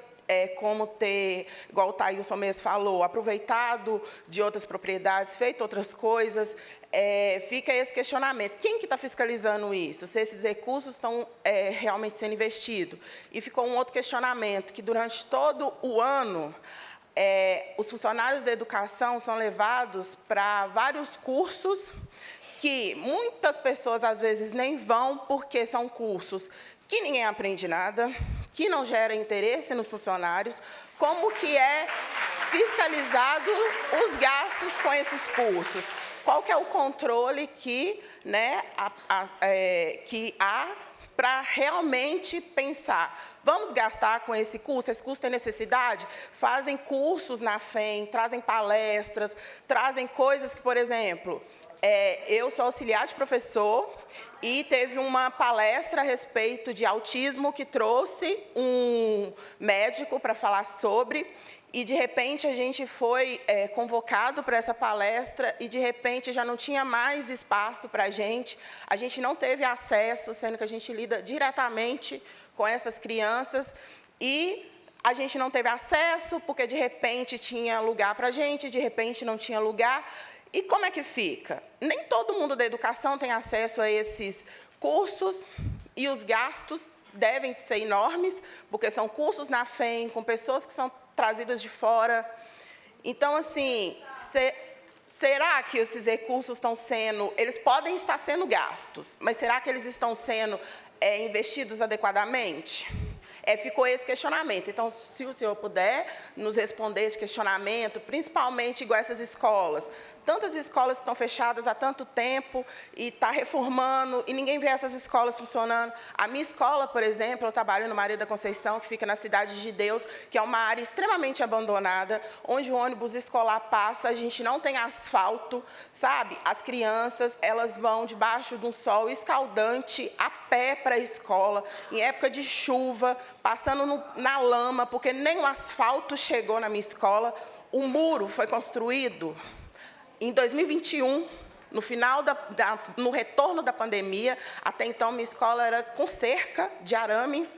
como ter, igual o Thailson mesmo falou, aproveitado de outras propriedades, feito outras coisas? Fica esse questionamento. Quem que está fiscalizando isso? Se esses recursos estão realmente sendo investidos? E ficou um outro questionamento, que durante todo o ano, os funcionários da educação são levados para vários cursos que muitas pessoas, às vezes, nem vão, porque são cursos que ninguém aprende nada, que não gera interesse nos funcionários, como que é fiscalizado os gastos com esses cursos? Qual que é o controle que, né, que há para realmente pensar, vamos gastar com esse curso tem necessidade? Fazem cursos na FEM, trazem palestras, trazem coisas que, por exemplo, eu sou auxiliar de professor e teve uma palestra a respeito de autismo que trouxe um médico para falar sobre, e, de repente, a gente foi convocado para essa palestra e, de repente, já não tinha mais espaço para a gente não teve acesso, sendo que a gente lida diretamente com essas crianças, e a gente não teve acesso porque, de repente, tinha lugar para a gente, de repente, não tinha lugar. E como é que fica? Nem todo mundo da educação tem acesso a esses cursos, e os gastos devem ser enormes, porque são cursos na FEM, com pessoas que são trazidas de fora. Então, assim, será que esses recursos eles podem estar sendo gastos, mas será que eles estão sendo investidos adequadamente? Ficou esse questionamento. Então, se o senhor puder nos responder esse questionamento, principalmente igual essas escolas, tantas escolas que estão fechadas há tanto tempo e está reformando e ninguém vê essas escolas funcionando. A minha escola, por exemplo, eu trabalho no Maria da Conceição, que fica na Cidade de Deus, que é uma área extremamente abandonada, onde o ônibus escolar passa, a gente não tem asfalto, sabe? As crianças, elas vão debaixo de um sol escaldante, a pé para a escola, em época de chuva, passando na lama, porque nem o asfalto chegou na minha escola. O muro foi construído em 2021, no final no retorno da pandemia. Até então, minha escola era com cerca de arame.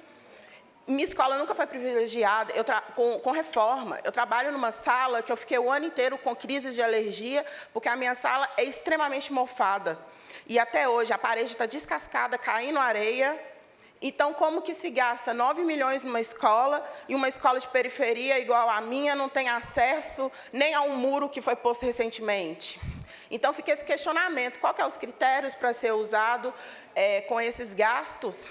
Minha escola nunca foi privilegiada com reforma. Eu trabalho numa sala que eu fiquei o ano inteiro com crises de alergia, porque a minha sala é extremamente mofada. E até hoje a parede está descascada, caindo areia. Então, como que se gasta 9 milhões numa escola, e uma escola de periferia igual a minha não tem acesso nem a um muro que foi posto recentemente? Então, fica esse questionamento: qual que é os critérios para ser usado com esses gastos?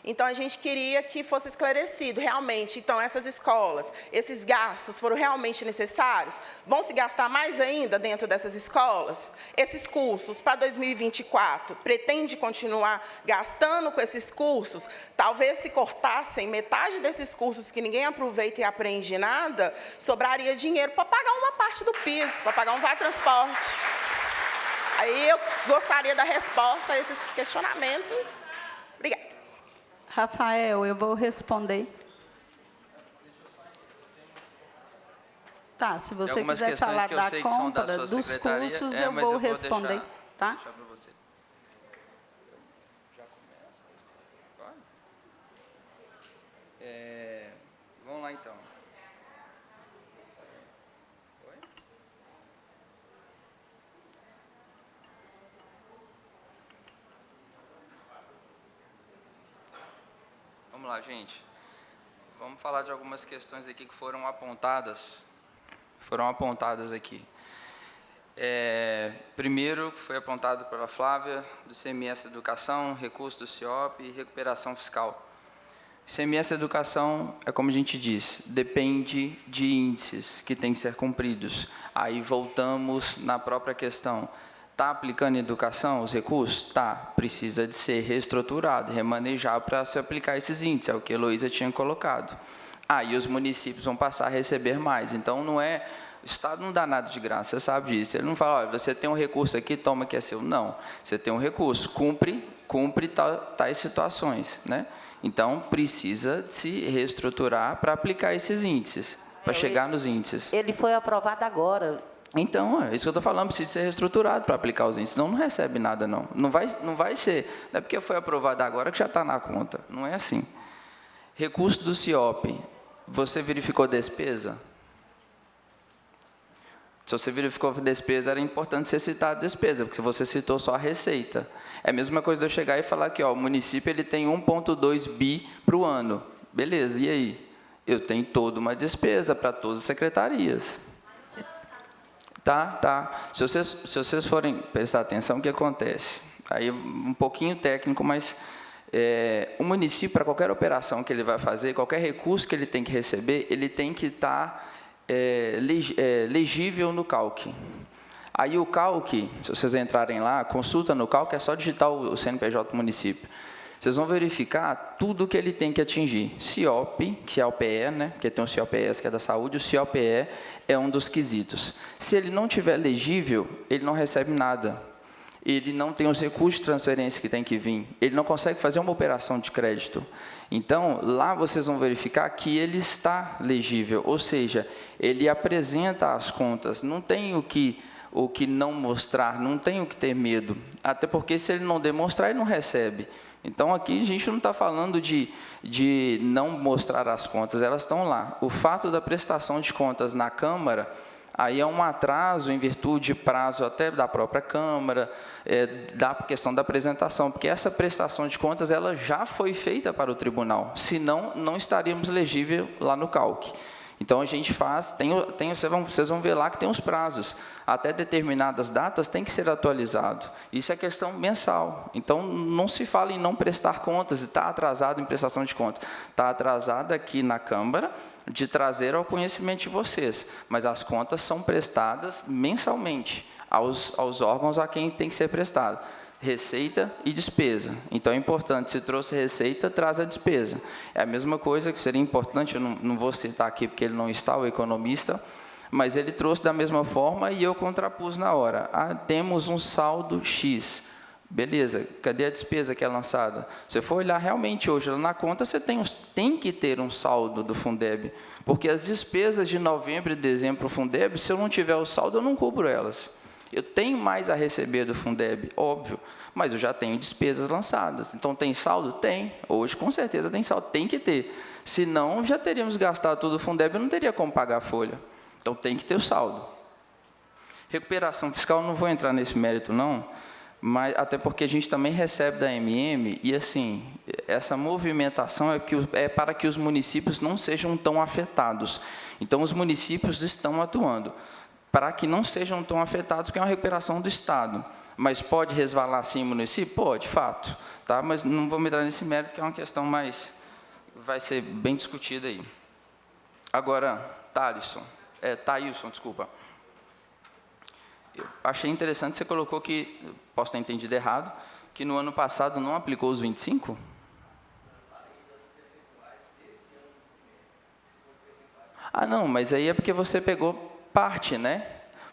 Então, a gente queria que fosse esclarecido, realmente, então, essas escolas, esses gastos foram realmente necessários? Vão se gastar mais ainda dentro dessas escolas? Esses cursos, para 2024, pretende continuar gastando com esses cursos? Talvez, se cortassem metade desses cursos que ninguém aproveita e aprende nada, sobraria dinheiro para pagar uma parte do piso, para pagar um vale transporte. Aí eu gostaria da resposta a esses questionamentos. Obrigada. Rafael, eu vou responder. Tá, se você quiser falar da compra dos cursos, eu vou responder, tá? Deixar para você. Já começa? lá, gente. Vamos falar de algumas questões aqui que foram apontadas aqui. Primeiro, foi apontado pela Flávia, do CMS Educação, recurso do CIOP e recuperação fiscal. CMS Educação, é como a gente diz, depende de índices que têm que ser cumpridos. Aí voltamos na própria questão. Está aplicando em educação os recursos? Está. Precisa de ser reestruturado, remanejado para se aplicar esses índices, é o que a Heloísa tinha colocado. Aí os municípios vão passar a receber mais. Então, não é... O Estado não dá nada de graça, você sabe disso. Ele não fala, olha, você tem um recurso aqui, toma que é seu. Não, você tem um recurso, cumpre tais situações, né? Então, precisa se reestruturar para aplicar esses índices, para chegar nos índices. Ele foi aprovado agora. Então, é isso que eu estou falando, precisa ser reestruturado para aplicar os índices, senão não recebe nada, não. Não vai ser, não é porque foi aprovado agora que já está na conta, não é assim. Recurso do CIOP, você verificou despesa? Se você verificou a despesa, era importante você citar a despesa, porque você citou só a receita. É a mesma coisa de eu chegar e falar que o município ele tem 1,2 bi para o ano. Beleza, e aí? Eu tenho toda uma despesa para todas as secretarias. Tá. Se vocês forem prestar atenção, o que acontece? Aí um pouquinho técnico, mas o município, para qualquer operação que ele vai fazer, qualquer recurso que ele tem que receber, ele tem que estar legível no CALC. Aí o CALC, se vocês entrarem lá, consulta no CALC, é só digitar o CNPJ do município. Vocês vão verificar tudo que ele tem que atingir. CIOP, que é o PE, né? Porque tem o CIOPS, que é da saúde, o CIOPE é um dos quesitos. Se ele não tiver legível, ele não recebe nada. Ele não tem os recursos de transferência que tem que vir. Ele não consegue fazer uma operação de crédito. Então, lá vocês vão verificar que ele está legível, ou seja, ele apresenta as contas, não tem o que não mostrar, não tem o que ter medo, até porque se ele não demonstrar, ele não recebe. Então, aqui a gente não está falando de não mostrar as contas, elas estão lá. O fato da prestação de contas na Câmara, aí é um atraso em virtude de prazo até da própria Câmara, da questão da apresentação, porque essa prestação de contas ela já foi feita para o tribunal, senão não estaríamos legível lá no CALC. Então, a gente faz, vocês vão ver lá que tem os prazos, até determinadas datas tem que ser atualizado. Isso é questão mensal. Então, não se fala em não prestar contas, e está atrasado em prestação de contas. Está atrasado aqui na Câmara, de trazer ao conhecimento de vocês, mas as contas são prestadas mensalmente aos órgãos a quem tem que ser prestado. Receita e despesa. Então, é importante, se trouxe receita, traz a despesa. É a mesma coisa que seria importante, eu não vou citar aqui porque ele não está, o economista, mas ele trouxe da mesma forma e eu contrapus na hora. Temos um saldo X. Beleza, cadê a despesa que é lançada? Se for olhar realmente hoje lá na conta, você tem que ter um saldo do Fundeb, porque as despesas de novembro e dezembro para o Fundeb, se eu não tiver o saldo, eu não cubro elas. Eu tenho mais a receber do Fundeb, óbvio, mas eu já tenho despesas lançadas. Então, tem saldo? Tem. Hoje, com certeza, tem saldo. Tem que ter. Senão, já teríamos gastado todo o Fundeb, eu não teria como pagar a folha. Então, tem que ter o saldo. Recuperação fiscal, não vou entrar nesse mérito, não, mas até porque a gente também recebe da MM, e, assim, essa movimentação é para que os municípios não sejam tão afetados. Então, os municípios estão atuando para que não sejam tão afetados, porque é uma recuperação do Estado. Mas pode resvalar sim o município? Pode, fato. Tá? Mas não vou me entrar nesse mérito, que é uma questão mais... vai ser bem discutida aí. Agora, Thailson, desculpa. Eu achei interessante, você colocou que, posso ter entendido errado, que no ano passado não aplicou os 25%? Não, mas aí é porque você pegou parte, né?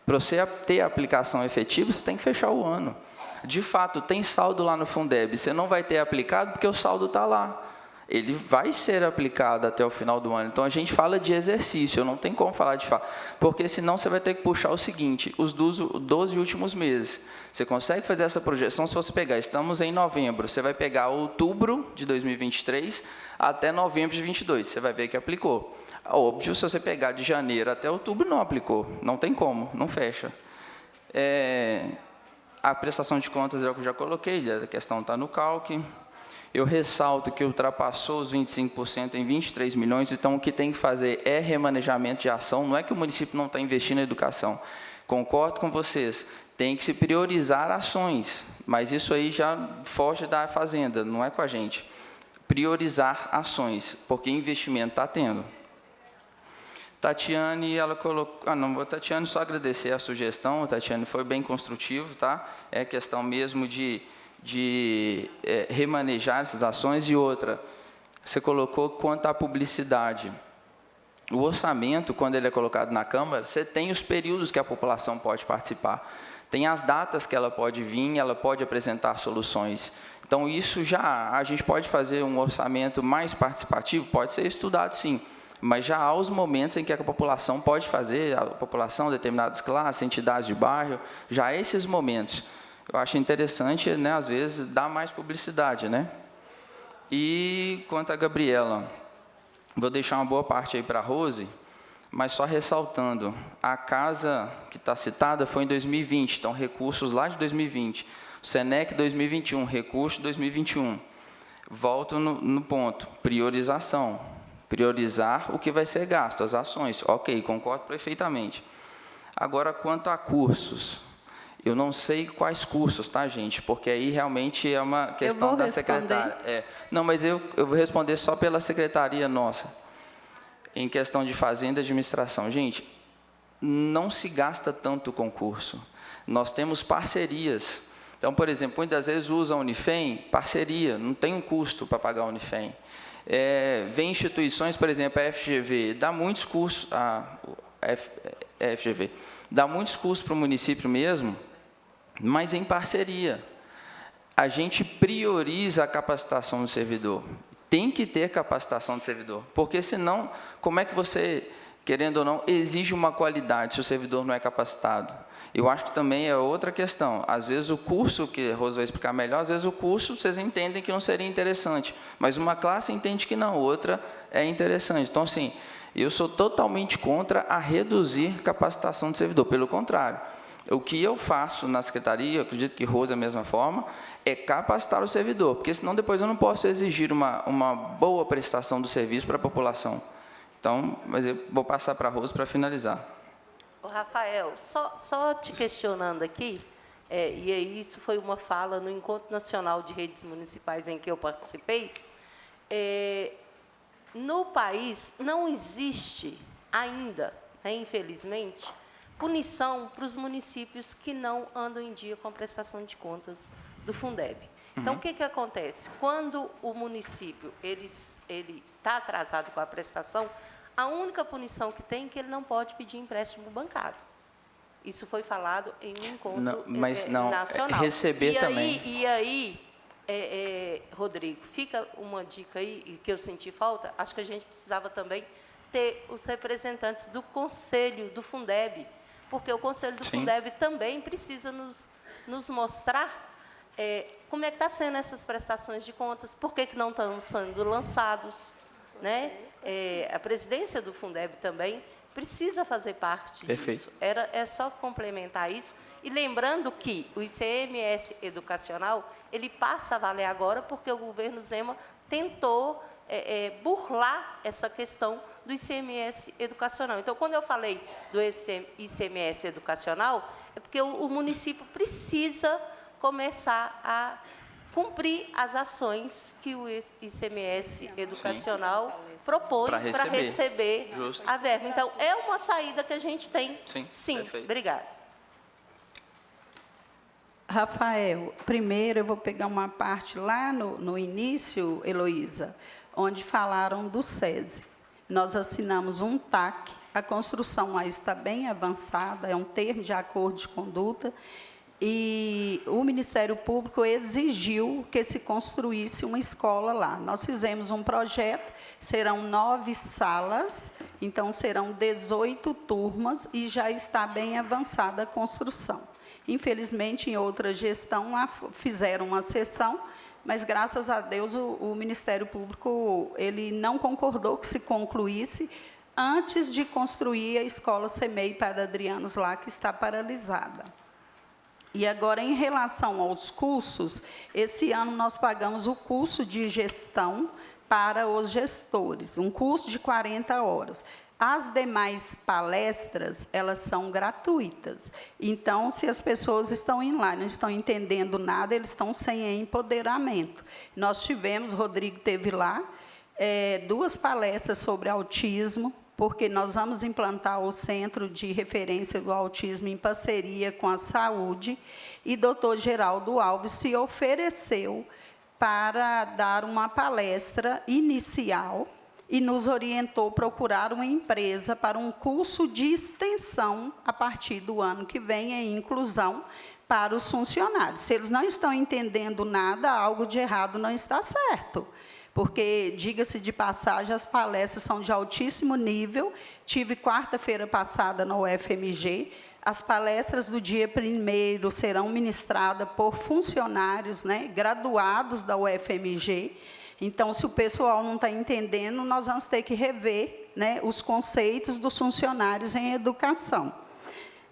Para você ter a aplicação efetiva, você tem que fechar o ano. De fato, tem saldo lá no Fundeb, você não vai ter aplicado porque o saldo está lá. Ele vai ser aplicado até o final do ano. Então, a gente fala de exercício, não tem como falar de fato, porque senão você vai ter que puxar o seguinte, os 12 últimos meses. Você consegue fazer essa projeção se você pegar, estamos em novembro, você vai pegar outubro de 2023 até novembro de 2022, você vai ver que aplicou. Óbvio, se você pegar de janeiro até outubro, não aplicou, não tem como, não fecha. A prestação de contas é o que eu já coloquei, a questão está no CALC. Eu ressalto que ultrapassou os 25% em 23 milhões, então o que tem que fazer é remanejamento de ação, não é que o município não está investindo em educação. Concordo com vocês, tem que se priorizar ações, mas isso aí já foge da Fazenda, não é com a gente. Priorizar ações, porque investimento está tendo. Tatiane, ela colocou... Tatiane, só agradecer a sugestão, Tatiane, foi bem construtivo, tá? É questão mesmo de remanejar essas ações. E outra, você colocou quanto à publicidade. O orçamento, quando ele é colocado na Câmara, você tem os períodos que a população pode participar. Tem as datas que ela pode vir, ela pode apresentar soluções. Então, isso já... A gente pode fazer um orçamento mais participativo? Pode ser estudado, sim. Mas já há os momentos em que a população pode fazer, a população, determinadas classes, entidades de bairro, já há esses momentos. Eu acho interessante, né, às vezes, dar mais publicidade, né? E quanto a Gabriela, vou deixar uma boa parte aí para a Rose, mas só ressaltando, a casa que está citada foi em 2020, então recursos lá de 2020. O SENEC 2021, recurso 2021. Volto no ponto, priorização. Priorizar o que vai ser gasto, as ações. Ok, concordo perfeitamente. Agora, quanto a cursos, eu não sei quais cursos, tá, gente? Porque aí realmente é uma questão da secretária. Não, mas eu vou responder só pela secretaria nossa. Em questão de Fazenda e Administração. Gente, não se gasta tanto com curso. Nós temos parcerias. Então, por exemplo, muitas vezes usa a Unifem, parceria, não tem um custo para pagar a Unifem. Vem instituições, por exemplo, a FGV, dá muitos cursos, a FGV, dá muitos cursos para o município mesmo, mas em parceria. A gente prioriza a capacitação do servidor. Tem que ter capacitação do servidor, porque senão, como é que você, querendo ou não, exige uma qualidade se o servidor não é capacitado? Eu acho que também é outra questão. Às vezes o curso, que a Rosa vai explicar melhor, às vezes o curso vocês entendem que não seria interessante, mas uma classe entende que não, outra é interessante. Então, assim, eu sou totalmente contra a reduzir capacitação do servidor. Pelo contrário, o que eu faço na secretaria, eu acredito que Rosa é a mesma forma, é capacitar o servidor, porque senão depois eu não posso exigir uma boa prestação do serviço para a população. Então, mas eu vou passar para a Rosa para finalizar. Rafael, só te questionando aqui, e aí isso foi uma fala no Encontro Nacional de Redes Municipais em que eu participei, no país não existe ainda, né, infelizmente, punição para os municípios que não andam em dia com a prestação de contas do Fundeb. Então, o que acontece? Quando o município ele está atrasado com a prestação, a única punição que tem é que ele não pode pedir empréstimo bancário. Isso foi falado em um encontro nacional. Receber também. E aí, Rodrigo, fica uma dica aí, que eu senti falta, acho que a gente precisava também ter os representantes do Conselho do Fundeb, porque o Conselho do Fundeb também precisa nos mostrar como é que está sendo essas prestações de contas, por que não estão sendo lançados, né? A presidência do Fundeb também precisa fazer parte disso. É só complementar isso. E lembrando que o ICMS educacional, ele passa a valer agora porque o governo Zema tentou burlar essa questão do ICMS educacional. Então, quando eu falei do ICMS educacional, é porque o município precisa começar a cumprir as ações que o ICMS educacional propõe para receber a verba. Então, é uma saída que a gente tem, sim. Obrigada. Rafael, primeiro eu vou pegar uma parte lá no início, Heloísa, onde falaram do SESI. Nós assinamos um TAC, a construção lá está bem avançada, é um termo de acordo de conduta, e o Ministério Público exigiu que se construísse uma escola lá. Nós fizemos um projeto, serão 9 salas, então serão 18 turmas e já está bem avançada a construção. Infelizmente, em outra gestão, lá fizeram uma sessão, mas, graças a Deus, o Ministério Público ele não concordou que se concluísse antes de construir a escola CEMEI Padre Adrianos lá, que está paralisada. E agora, em relação aos cursos, esse ano nós pagamos o curso de gestão para os gestores, um curso de 40 horas. As demais palestras, elas são gratuitas. Então, se as pessoas estão indo lá, não estão entendendo nada, eles estão sem empoderamento. Nós tivemos, o Rodrigo teve lá, 2 palestras sobre autismo, porque nós vamos implantar o Centro de Referência do Autismo em parceria com a saúde, e Dr. Geraldo Alves se ofereceu para dar uma palestra inicial e nos orientou a procurar uma empresa para um curso de extensão a partir do ano que vem, em inclusão para os funcionários. Se eles não estão entendendo nada, algo de errado não está certo. Porque, diga-se de passagem, as palestras são de altíssimo nível. Tive quarta-feira passada na UFMG. As palestras do dia 1º serão ministradas por funcionários, né, graduados da UFMG. Então, se o pessoal não está entendendo, nós vamos ter que rever, né, os conceitos dos funcionários em educação.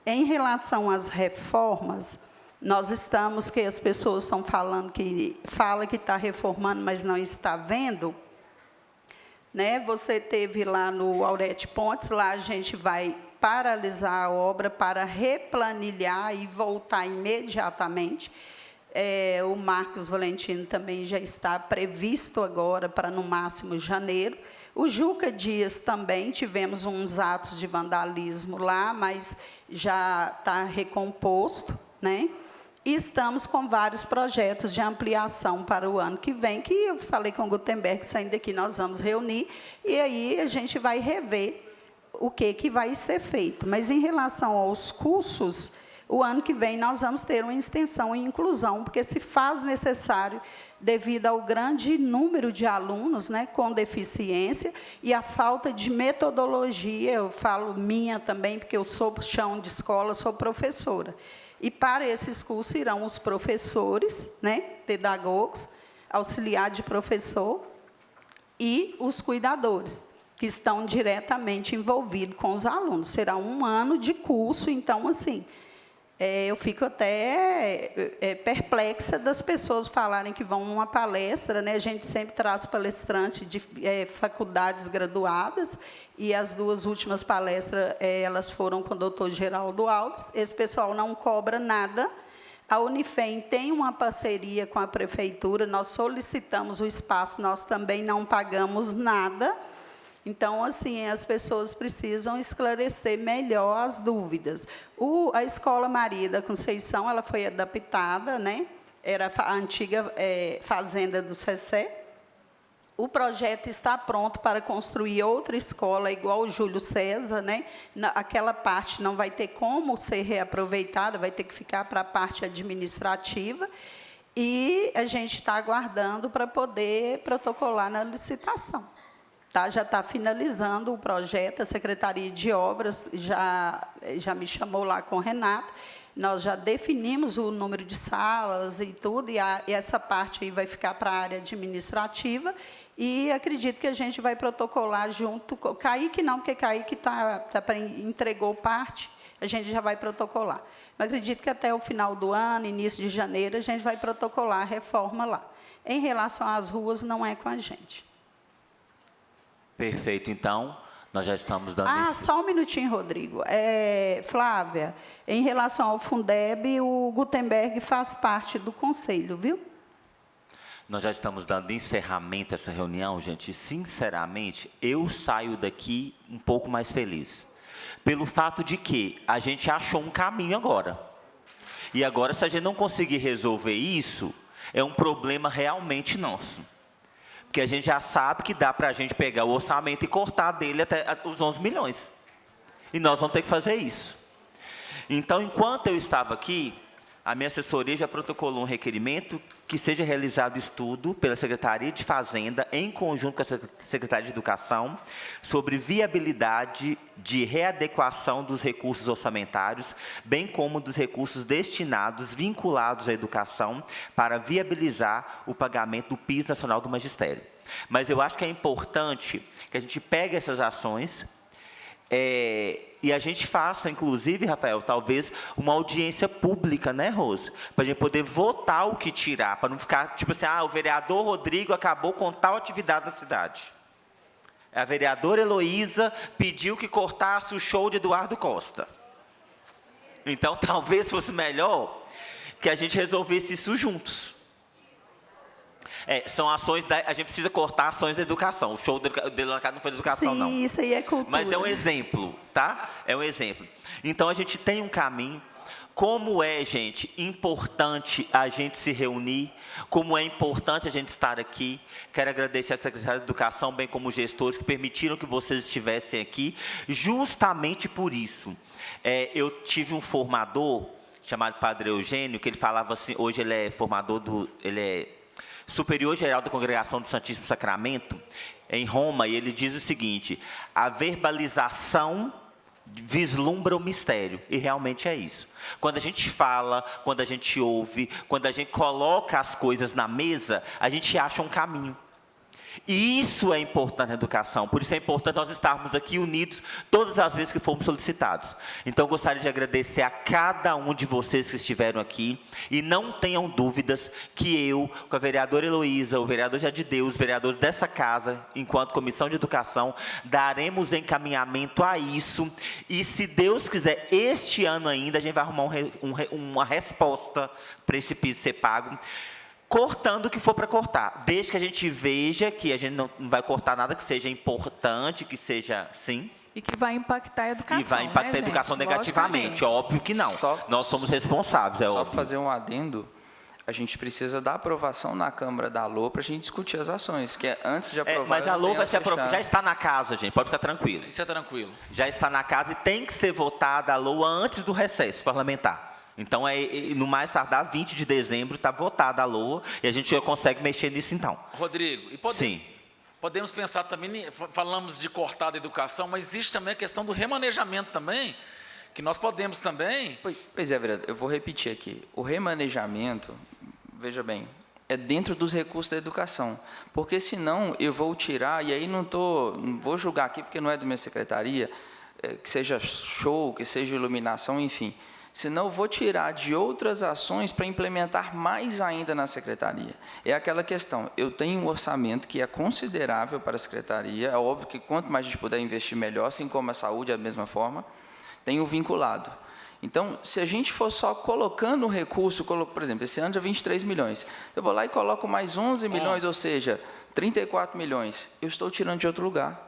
Em relação às reformas, nós estamos, que as pessoas estão falando que está reformando, mas não está vendo, né? Você teve lá no Aurete Pontes, lá a gente vai paralisar a obra para replanilhar e voltar imediatamente. O Marcos Valentino também já está previsto agora para, no máximo, janeiro. O Juca Dias também, tivemos uns atos de vandalismo lá, mas já está recomposto, né? E estamos com vários projetos de ampliação para o ano que vem, que eu falei com o Gutenberg, saindo daqui nós vamos reunir, e aí a gente vai rever o que vai ser feito. Mas, em relação aos cursos, o ano que vem nós vamos ter uma extensão e inclusão, porque se faz necessário, devido ao grande número de alunos, né, com deficiência e a falta de metodologia. Eu falo minha também, porque eu sou chão de escola, sou professora. E para esses cursos irão os professores, né, pedagogos, auxiliar de professor e os cuidadores, que estão diretamente envolvidos com os alunos. Será um ano de curso, então, assim, eu fico até perplexa das pessoas falarem que vão numa palestra, né? A gente sempre traz palestrantes de faculdades graduadas, e as 2 últimas palestras, elas foram com o doutor Geraldo Alves. Esse pessoal não cobra nada. A Unifem tem uma parceria com a prefeitura, nós solicitamos o espaço, nós também não pagamos nada. Então, assim, as pessoas precisam esclarecer melhor as dúvidas. A Escola Maria da Conceição, ela foi adaptada, né? Era a antiga fazenda do Cessé. O projeto está pronto para construir outra escola, igual o Júlio César, né? Aquela parte não vai ter como ser reaproveitada, vai ter que ficar para a parte administrativa. E a gente está aguardando para poder protocolar na licitação. Tá, já está finalizando o projeto, a Secretaria de Obras já me chamou lá com o Renato, nós já definimos o número de salas e tudo, e essa parte aí vai ficar para a área administrativa, e acredito que a gente vai protocolar junto, Kaique não, porque Kaique entregou parte, a gente já vai protocolar. Mas acredito que até o final do ano, início de janeiro, a gente vai protocolar a reforma lá. Em relação às ruas, não é com a gente. Perfeito, então, nós já estamos dando... Só um minutinho, Rodrigo. Flávia, em relação ao Fundeb, o Gutenberg faz parte do conselho, viu? Nós já estamos dando encerramento a essa reunião, gente. Sinceramente, eu saio daqui um pouco mais feliz. Pelo fato de que a gente achou um caminho agora. E agora, se a gente não conseguir resolver isso, é um problema realmente nosso. Porque a gente já sabe que dá para a gente pegar o orçamento e cortar dele até os 11 milhões. E nós vamos ter que fazer isso. Então, enquanto eu estava aqui, a minha assessoria já protocolou um requerimento que seja realizado estudo pela Secretaria de Fazenda, em conjunto com a Secretaria de Educação, sobre viabilidade de readequação dos recursos orçamentários, bem como dos recursos destinados, vinculados à educação, para viabilizar o pagamento do PIS Nacional do Magistério. Mas eu acho que é importante que a gente pegue essas ações, E a gente faça, inclusive, Rafael, talvez uma audiência pública, né, Rose? Para a gente poder votar o que tirar, para não ficar tipo assim, o vereador Rodrigo acabou com tal atividade na cidade. A vereadora Heloísa pediu que cortasse o show de Eduardo Costa. Então, talvez fosse melhor que a gente resolvesse isso juntos. São ações, a gente precisa cortar ações da educação. O show dele na casa não foi de educação, Sim, não. isso aí é cultura. Mas é um exemplo, tá? É um exemplo. Então, a gente tem um caminho. Como é, gente, importante a gente se reunir, como é importante a gente estar aqui. Quero agradecer à Secretaria de Educação, bem como os gestores que permitiram que vocês estivessem aqui, justamente por isso. Eu tive um formador, chamado Padre Eugênio, que ele falava assim, hoje ele é formador ele é superior geral da Congregação do Santíssimo Sacramento, em Roma, e ele diz o seguinte: a verbalização vislumbra o mistério, e realmente é isso. Quando a gente fala, quando a gente ouve, quando a gente coloca as coisas na mesa, a gente acha um caminho. E isso é importante na educação, por isso é importante nós estarmos aqui unidos todas as vezes que fomos solicitados. Então, eu gostaria de agradecer a cada um de vocês que estiveram aqui, e não tenham dúvidas que eu, com a vereadora Heloísa, o vereador Jade Deus, os vereadores dessa casa, enquanto Comissão de Educação, daremos encaminhamento a isso, e se Deus quiser, este ano ainda, a gente vai arrumar uma resposta para esse piso ser pago, cortando o que for para cortar, desde que a gente veja que a gente não vai cortar nada que seja importante, que seja, sim. E que vai impactar a educação, e vai impactar a educação negativamente, óbvio que não. Nós somos responsáveis, é óbvio. Só fazer um adendo, a gente precisa da aprovação na Câmara da LOA para a gente discutir as ações, que antes de aprovar... mas a LOA vai ser aprovada, já está na casa, gente, pode ficar tranquilo. Isso é tranquilo. Já está na casa e tem que ser votada a LOA antes do recesso parlamentar. Então, no mais tardar, 20 de dezembro, está votada a LOA, e a gente já consegue mexer nisso, então. Rodrigo, e podemos pensar também, falamos de cortar da educação, mas existe também a questão do remanejamento também, que nós podemos também... Pois é, vereador, eu vou repetir aqui. O remanejamento, veja bem, é dentro dos recursos da educação, porque senão eu vou tirar, e aí não vou julgar aqui, porque não é da minha secretaria, que seja show, que seja iluminação, enfim... Senão, eu vou tirar de outras ações para implementar mais ainda na secretaria. É aquela questão, eu tenho um orçamento que é considerável para a secretaria, é óbvio que quanto mais a gente puder investir, melhor, assim como a saúde, é da mesma forma, tenho vinculado. Então, se a gente for só colocando o recurso, por exemplo, esse ano é 23 milhões, eu vou lá e coloco mais 11 milhões, ou seja, 34 milhões, eu estou tirando de outro lugar.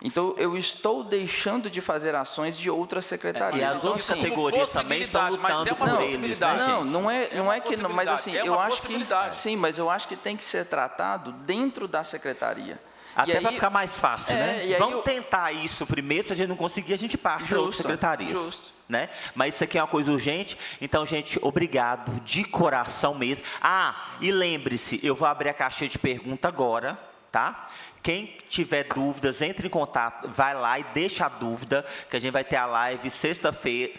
Então, eu estou deixando de fazer ações de outras secretarias. E as outras categorias também estão lutando por eles, né, não é que não, mas assim, eu acho que sim, mas eu acho que tem que ser tratado dentro da secretaria. Até para ficar mais fácil, né? Vamos tentar isso primeiro, se a gente não conseguir, a gente parte para outras secretarias. Justo. Né? Mas isso aqui é uma coisa urgente, então, gente, obrigado, de coração mesmo. E lembre-se, eu vou abrir a caixinha de pergunta agora, tá? Quem tiver dúvidas, entre em contato, vai lá e deixa a dúvida, que a gente vai ter a live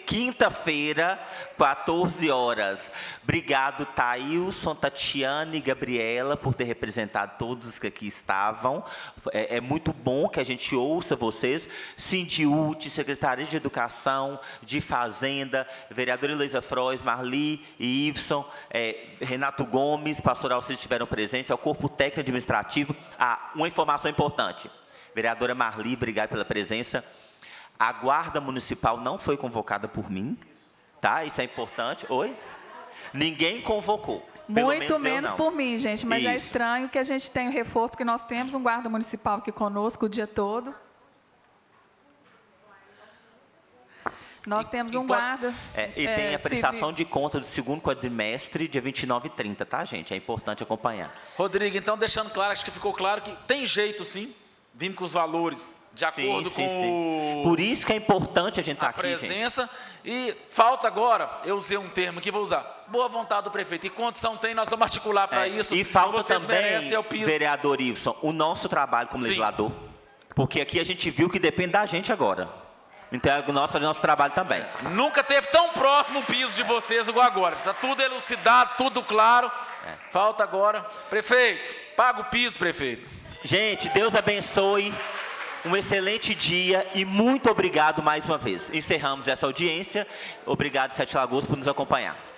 quinta-feira, 14 horas. Obrigado, Thailson, Tatiana e Gabriela, por ter representado todos os que aqui estavam. É muito bom que a gente ouça vocês. Sindiúti, Secretaria de Educação, de Fazenda, vereadora Heloísa Frois, Marli e Iveson, Renato Gomes, pastor Alcides estiveram presentes, ao corpo técnico administrativo. Uma informação importante. Vereadora Marli, obrigado pela presença. A Guarda Municipal não foi convocada por mim, tá? Isso é importante. Oi? Ninguém convocou. Muito menos por mim, gente, mas é estranho que a gente tenha o reforço, porque nós temos um guarda municipal aqui conosco o dia todo. Nós temos um guarda. E tem a prestação de conta do segundo quadrimestre, dia 29 e 30, tá, gente? É importante acompanhar. Rodrigo, então, deixando claro, acho que ficou claro que tem jeito, sim. Vimos com os valores de acordo com Por isso que é importante a gente estar aqui, presença. E falta agora, eu usei um termo que vou usar, boa vontade do prefeito. E condição tem, nós vamos articular para isso. E falta também, vereador Iveson, o nosso trabalho como legislador. Porque aqui a gente viu que depende da gente agora. Então, é o nosso trabalho também. Nunca teve tão próximo o piso de vocês igual agora. Está tudo elucidado, tudo claro. Falta agora. Prefeito, paga o piso, prefeito. Gente, Deus abençoe. Um excelente dia e muito obrigado mais uma vez. Encerramos essa audiência. Obrigado, Sete Lagoas, por nos acompanhar.